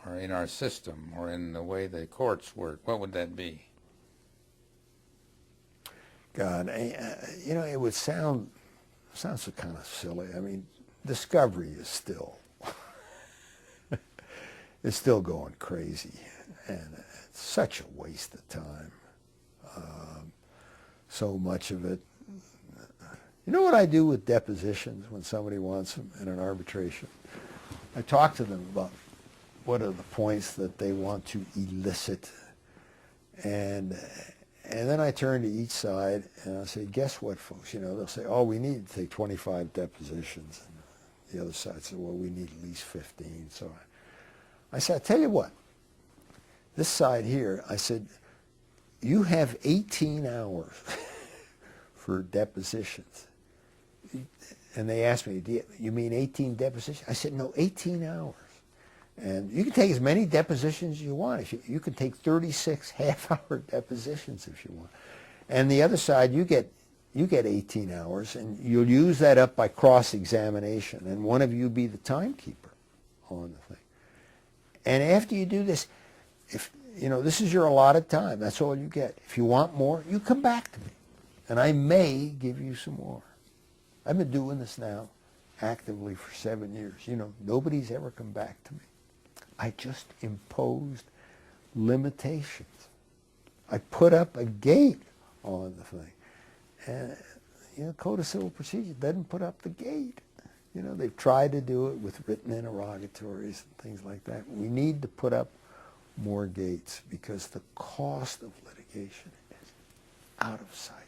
or in our system, or in the way the courts work, what would that be? God, you know, it would sound so kind of silly. I mean, discovery is still it's still going crazy, and it's such a waste of time. So much of it. You know what I do with depositions when somebody wants them in an arbitration? I talk to them about what are the points that they want to elicit, and then I turn to each side and I say, guess what, folks? You know, they'll say, oh, we need to take 25 depositions. And the other side said, well, we need at least 15. So I said, I tell you what, this side here, I said, you have 18 hours for depositions. And they asked me, you mean 18 depositions? I said, no, 18 hours. And you can take as many depositions as you want. If you can take 36 half-hour depositions if you want. And the other side, you get 18 hours, and you'll use that up by cross-examination. And one of you be the timekeeper on the thing. And after you do this, if you know, this is your allotted time. That's all you get. If you want more, you come back to me. And I may give you some more. I've been doing this now actively for 7 years. You know, nobody's ever come back to me. I just imposed limitations. I put up a gate on the thing. And, you know, Code of Civil Procedure doesn't put up the gate. You know, they've tried to do it with written interrogatories and things like that. We need to put up more gates because the cost of litigation is out of sight.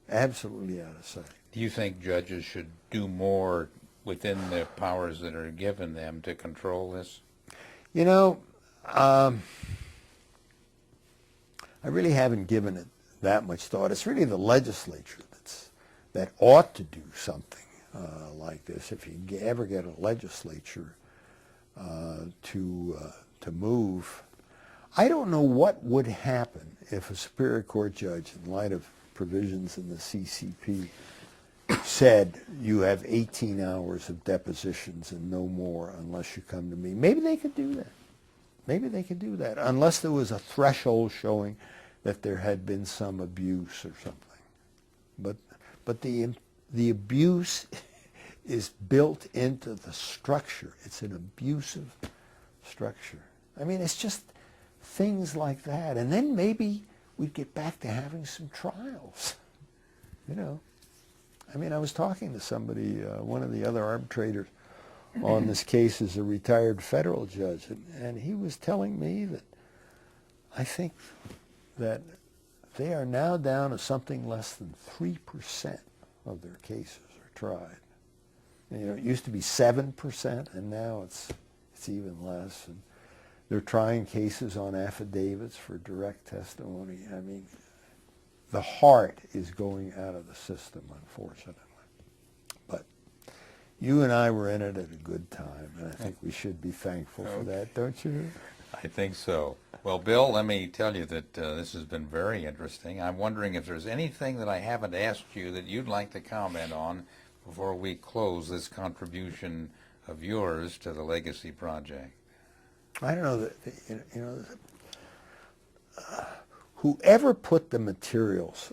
Absolutely out of sight. Do you think judges should do more within the powers that are given them to control this? You know, I really haven't given it that much thought. It's really the legislature that ought to do something like this. If you ever get a legislature to move, I don't know what would happen if a Superior Court judge, in light of provisions in the CCP, said you have 18 hours of depositions and no more unless you come to me. Maybe they could do that. Maybe they could do that, unless there was a threshold showing that there had been some abuse or something. But the abuse is built into the structure. It's an abusive structure. I mean, it's just things like that. And then maybe we'd get back to having some trials, you know. I mean, I was talking to somebody, one of the other arbitrators on this case is a retired federal judge, and he was telling me that I think that they are now down to something less than 3% of their cases are tried. And, you know, it used to be 7%, and now it's even less. And they're trying cases on affidavits for direct testimony. I mean, the heart is going out of the system, unfortunately. But you and I were in it at a good time, and I think we should be thankful for that, don't you? I think so. Well, Bill, let me tell you that this has been very interesting. I'm wondering if there's anything that I haven't asked you that you'd like to comment on before we close this contribution of yours to the Legacy Project. I don't know, whoever put the materials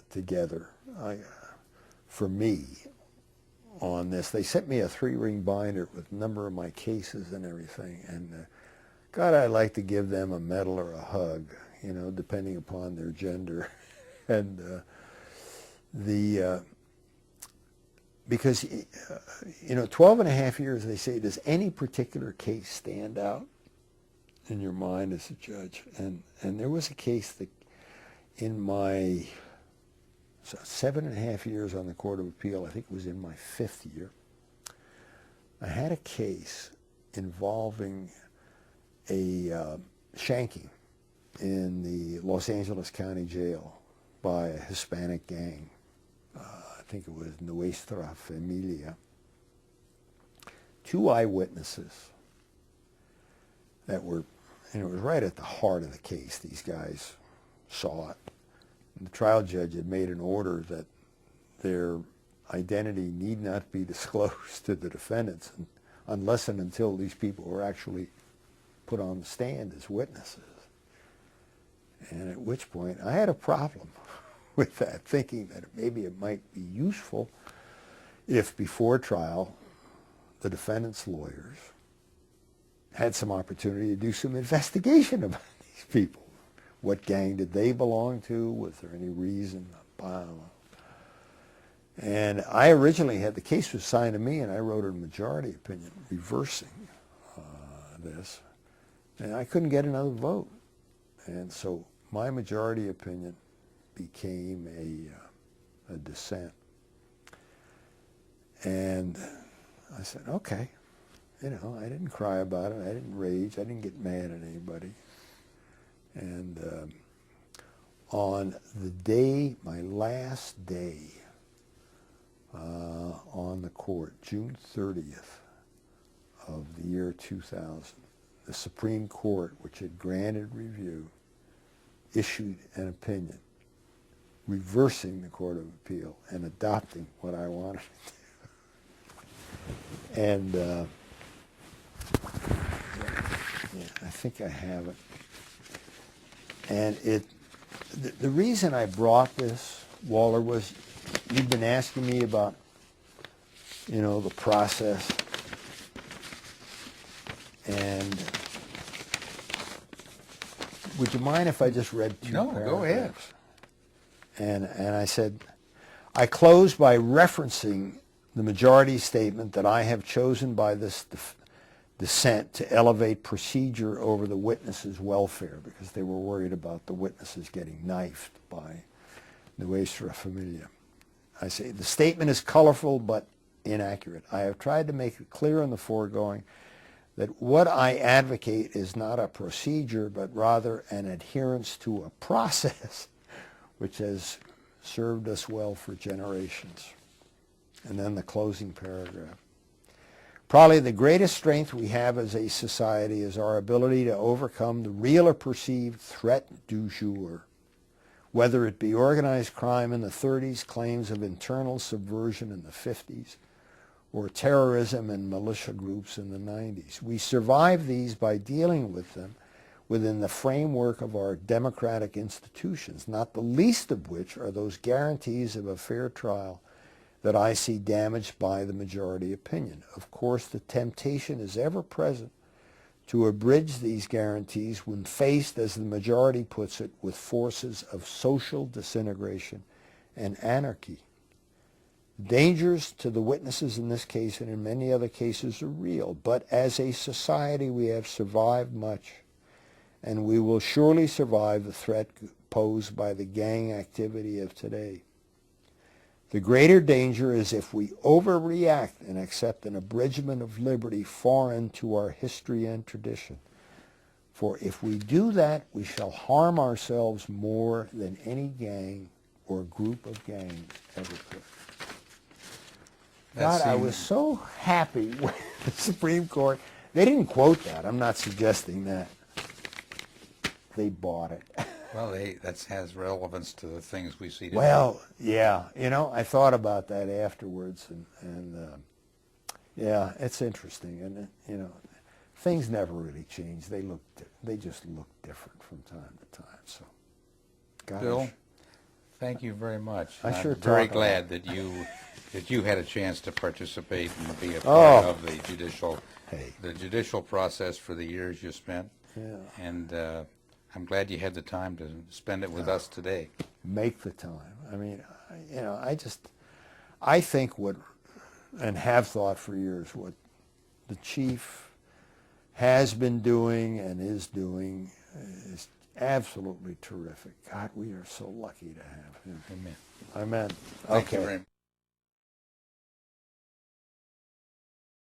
together, for me, on this. They sent me a 3-ring binder with a number of my cases and everything, and God, I'd like to give them a medal or a hug, you know, depending upon their gender. And because, you know, 12 and a half years, they say, does any particular case stand out in your mind as a judge? And there was a case that in my 7.5 years on the Court of Appeal, I think it was in my 5th year, I had a case involving a shanking in the Los Angeles County Jail by a Hispanic gang. I think it was Nuestra Familia. 2 eyewitnesses that were, and it was right at the heart of the case. These guys saw it. And the trial judge had made an order that their identity need not be disclosed to the defendants unless and until these people were actually put on the stand as witnesses. And at which point I had a problem with that, thinking that maybe it might be useful if before trial the defendant's lawyers had some opportunity to do some investigation about these people. What gang did they belong to? Was there any reason? And I originally had, the case was assigned to me, and I wrote a majority opinion reversing this. And I couldn't get another vote. And so my majority opinion became a dissent. And I said, okay. You know, I didn't cry about it. I didn't rage. I didn't get mad at anybody. And on the day, my last day on the court, June 30th of the year 2000, the Supreme Court, which had granted review, issued an opinion reversing the Court of Appeal and adopting what I wanted to do. And yeah, I think I have it. And the reason I brought this, Waller, was you've been asking me about, you know, the process. And would you mind if I just read 2 paragraphs? No, go ahead. And I said, I close by referencing the majority statement that I have chosen by this dissent to elevate procedure over the witnesses' welfare, because they were worried about the witnesses getting knifed by Nuestra Familia. I say, the statement is colorful but inaccurate. I have tried to make it clear in the foregoing that what I advocate is not a procedure, but rather an adherence to a process which has served us well for generations. And then the closing paragraph. Probably the greatest strength we have as a society is our ability to overcome the real or perceived threat du jour, whether it be organized crime in the 30s, claims of internal subversion in the 50s, or terrorism and militia groups in the 90s. We survive these by dealing with them within the framework of our democratic institutions, not the least of which are those guarantees of a fair trial that I see damaged by the majority opinion. Of course, the temptation is ever present to abridge these guarantees when faced, as the majority puts it, with forces of social disintegration and anarchy. Dangers to the witnesses in this case and in many other cases are real, but as a society we have survived much, and we will surely survive the threat posed by the gang activity of today. The greater danger is if we overreact and accept an abridgment of liberty foreign to our history and tradition. For if we do that, we shall harm ourselves more than any gang or group of gangs ever could. God, I was so happy when the Supreme Court, they didn't quote that. I'm not suggesting that. They bought it. Well, that has relevance to the things we see today. Well, yeah. You know, I thought about that afterwards, and yeah, it's interesting. And, you know, things never really change. They just look different from time to time. So, gosh. Bill, Thank you very much. I sure I'm very talk a lot. glad that you had a chance to participate and be a Oh. part of Hey. the judicial process for the years you spent. Yeah. And I'm glad you had the time to spend it with us today. Make the time. I mean, I think what, and have thought for years, what the chief has been doing and is doing is absolutely terrific. God, we are so lucky to have him. Amen. Amen. Thank Okay. you very much.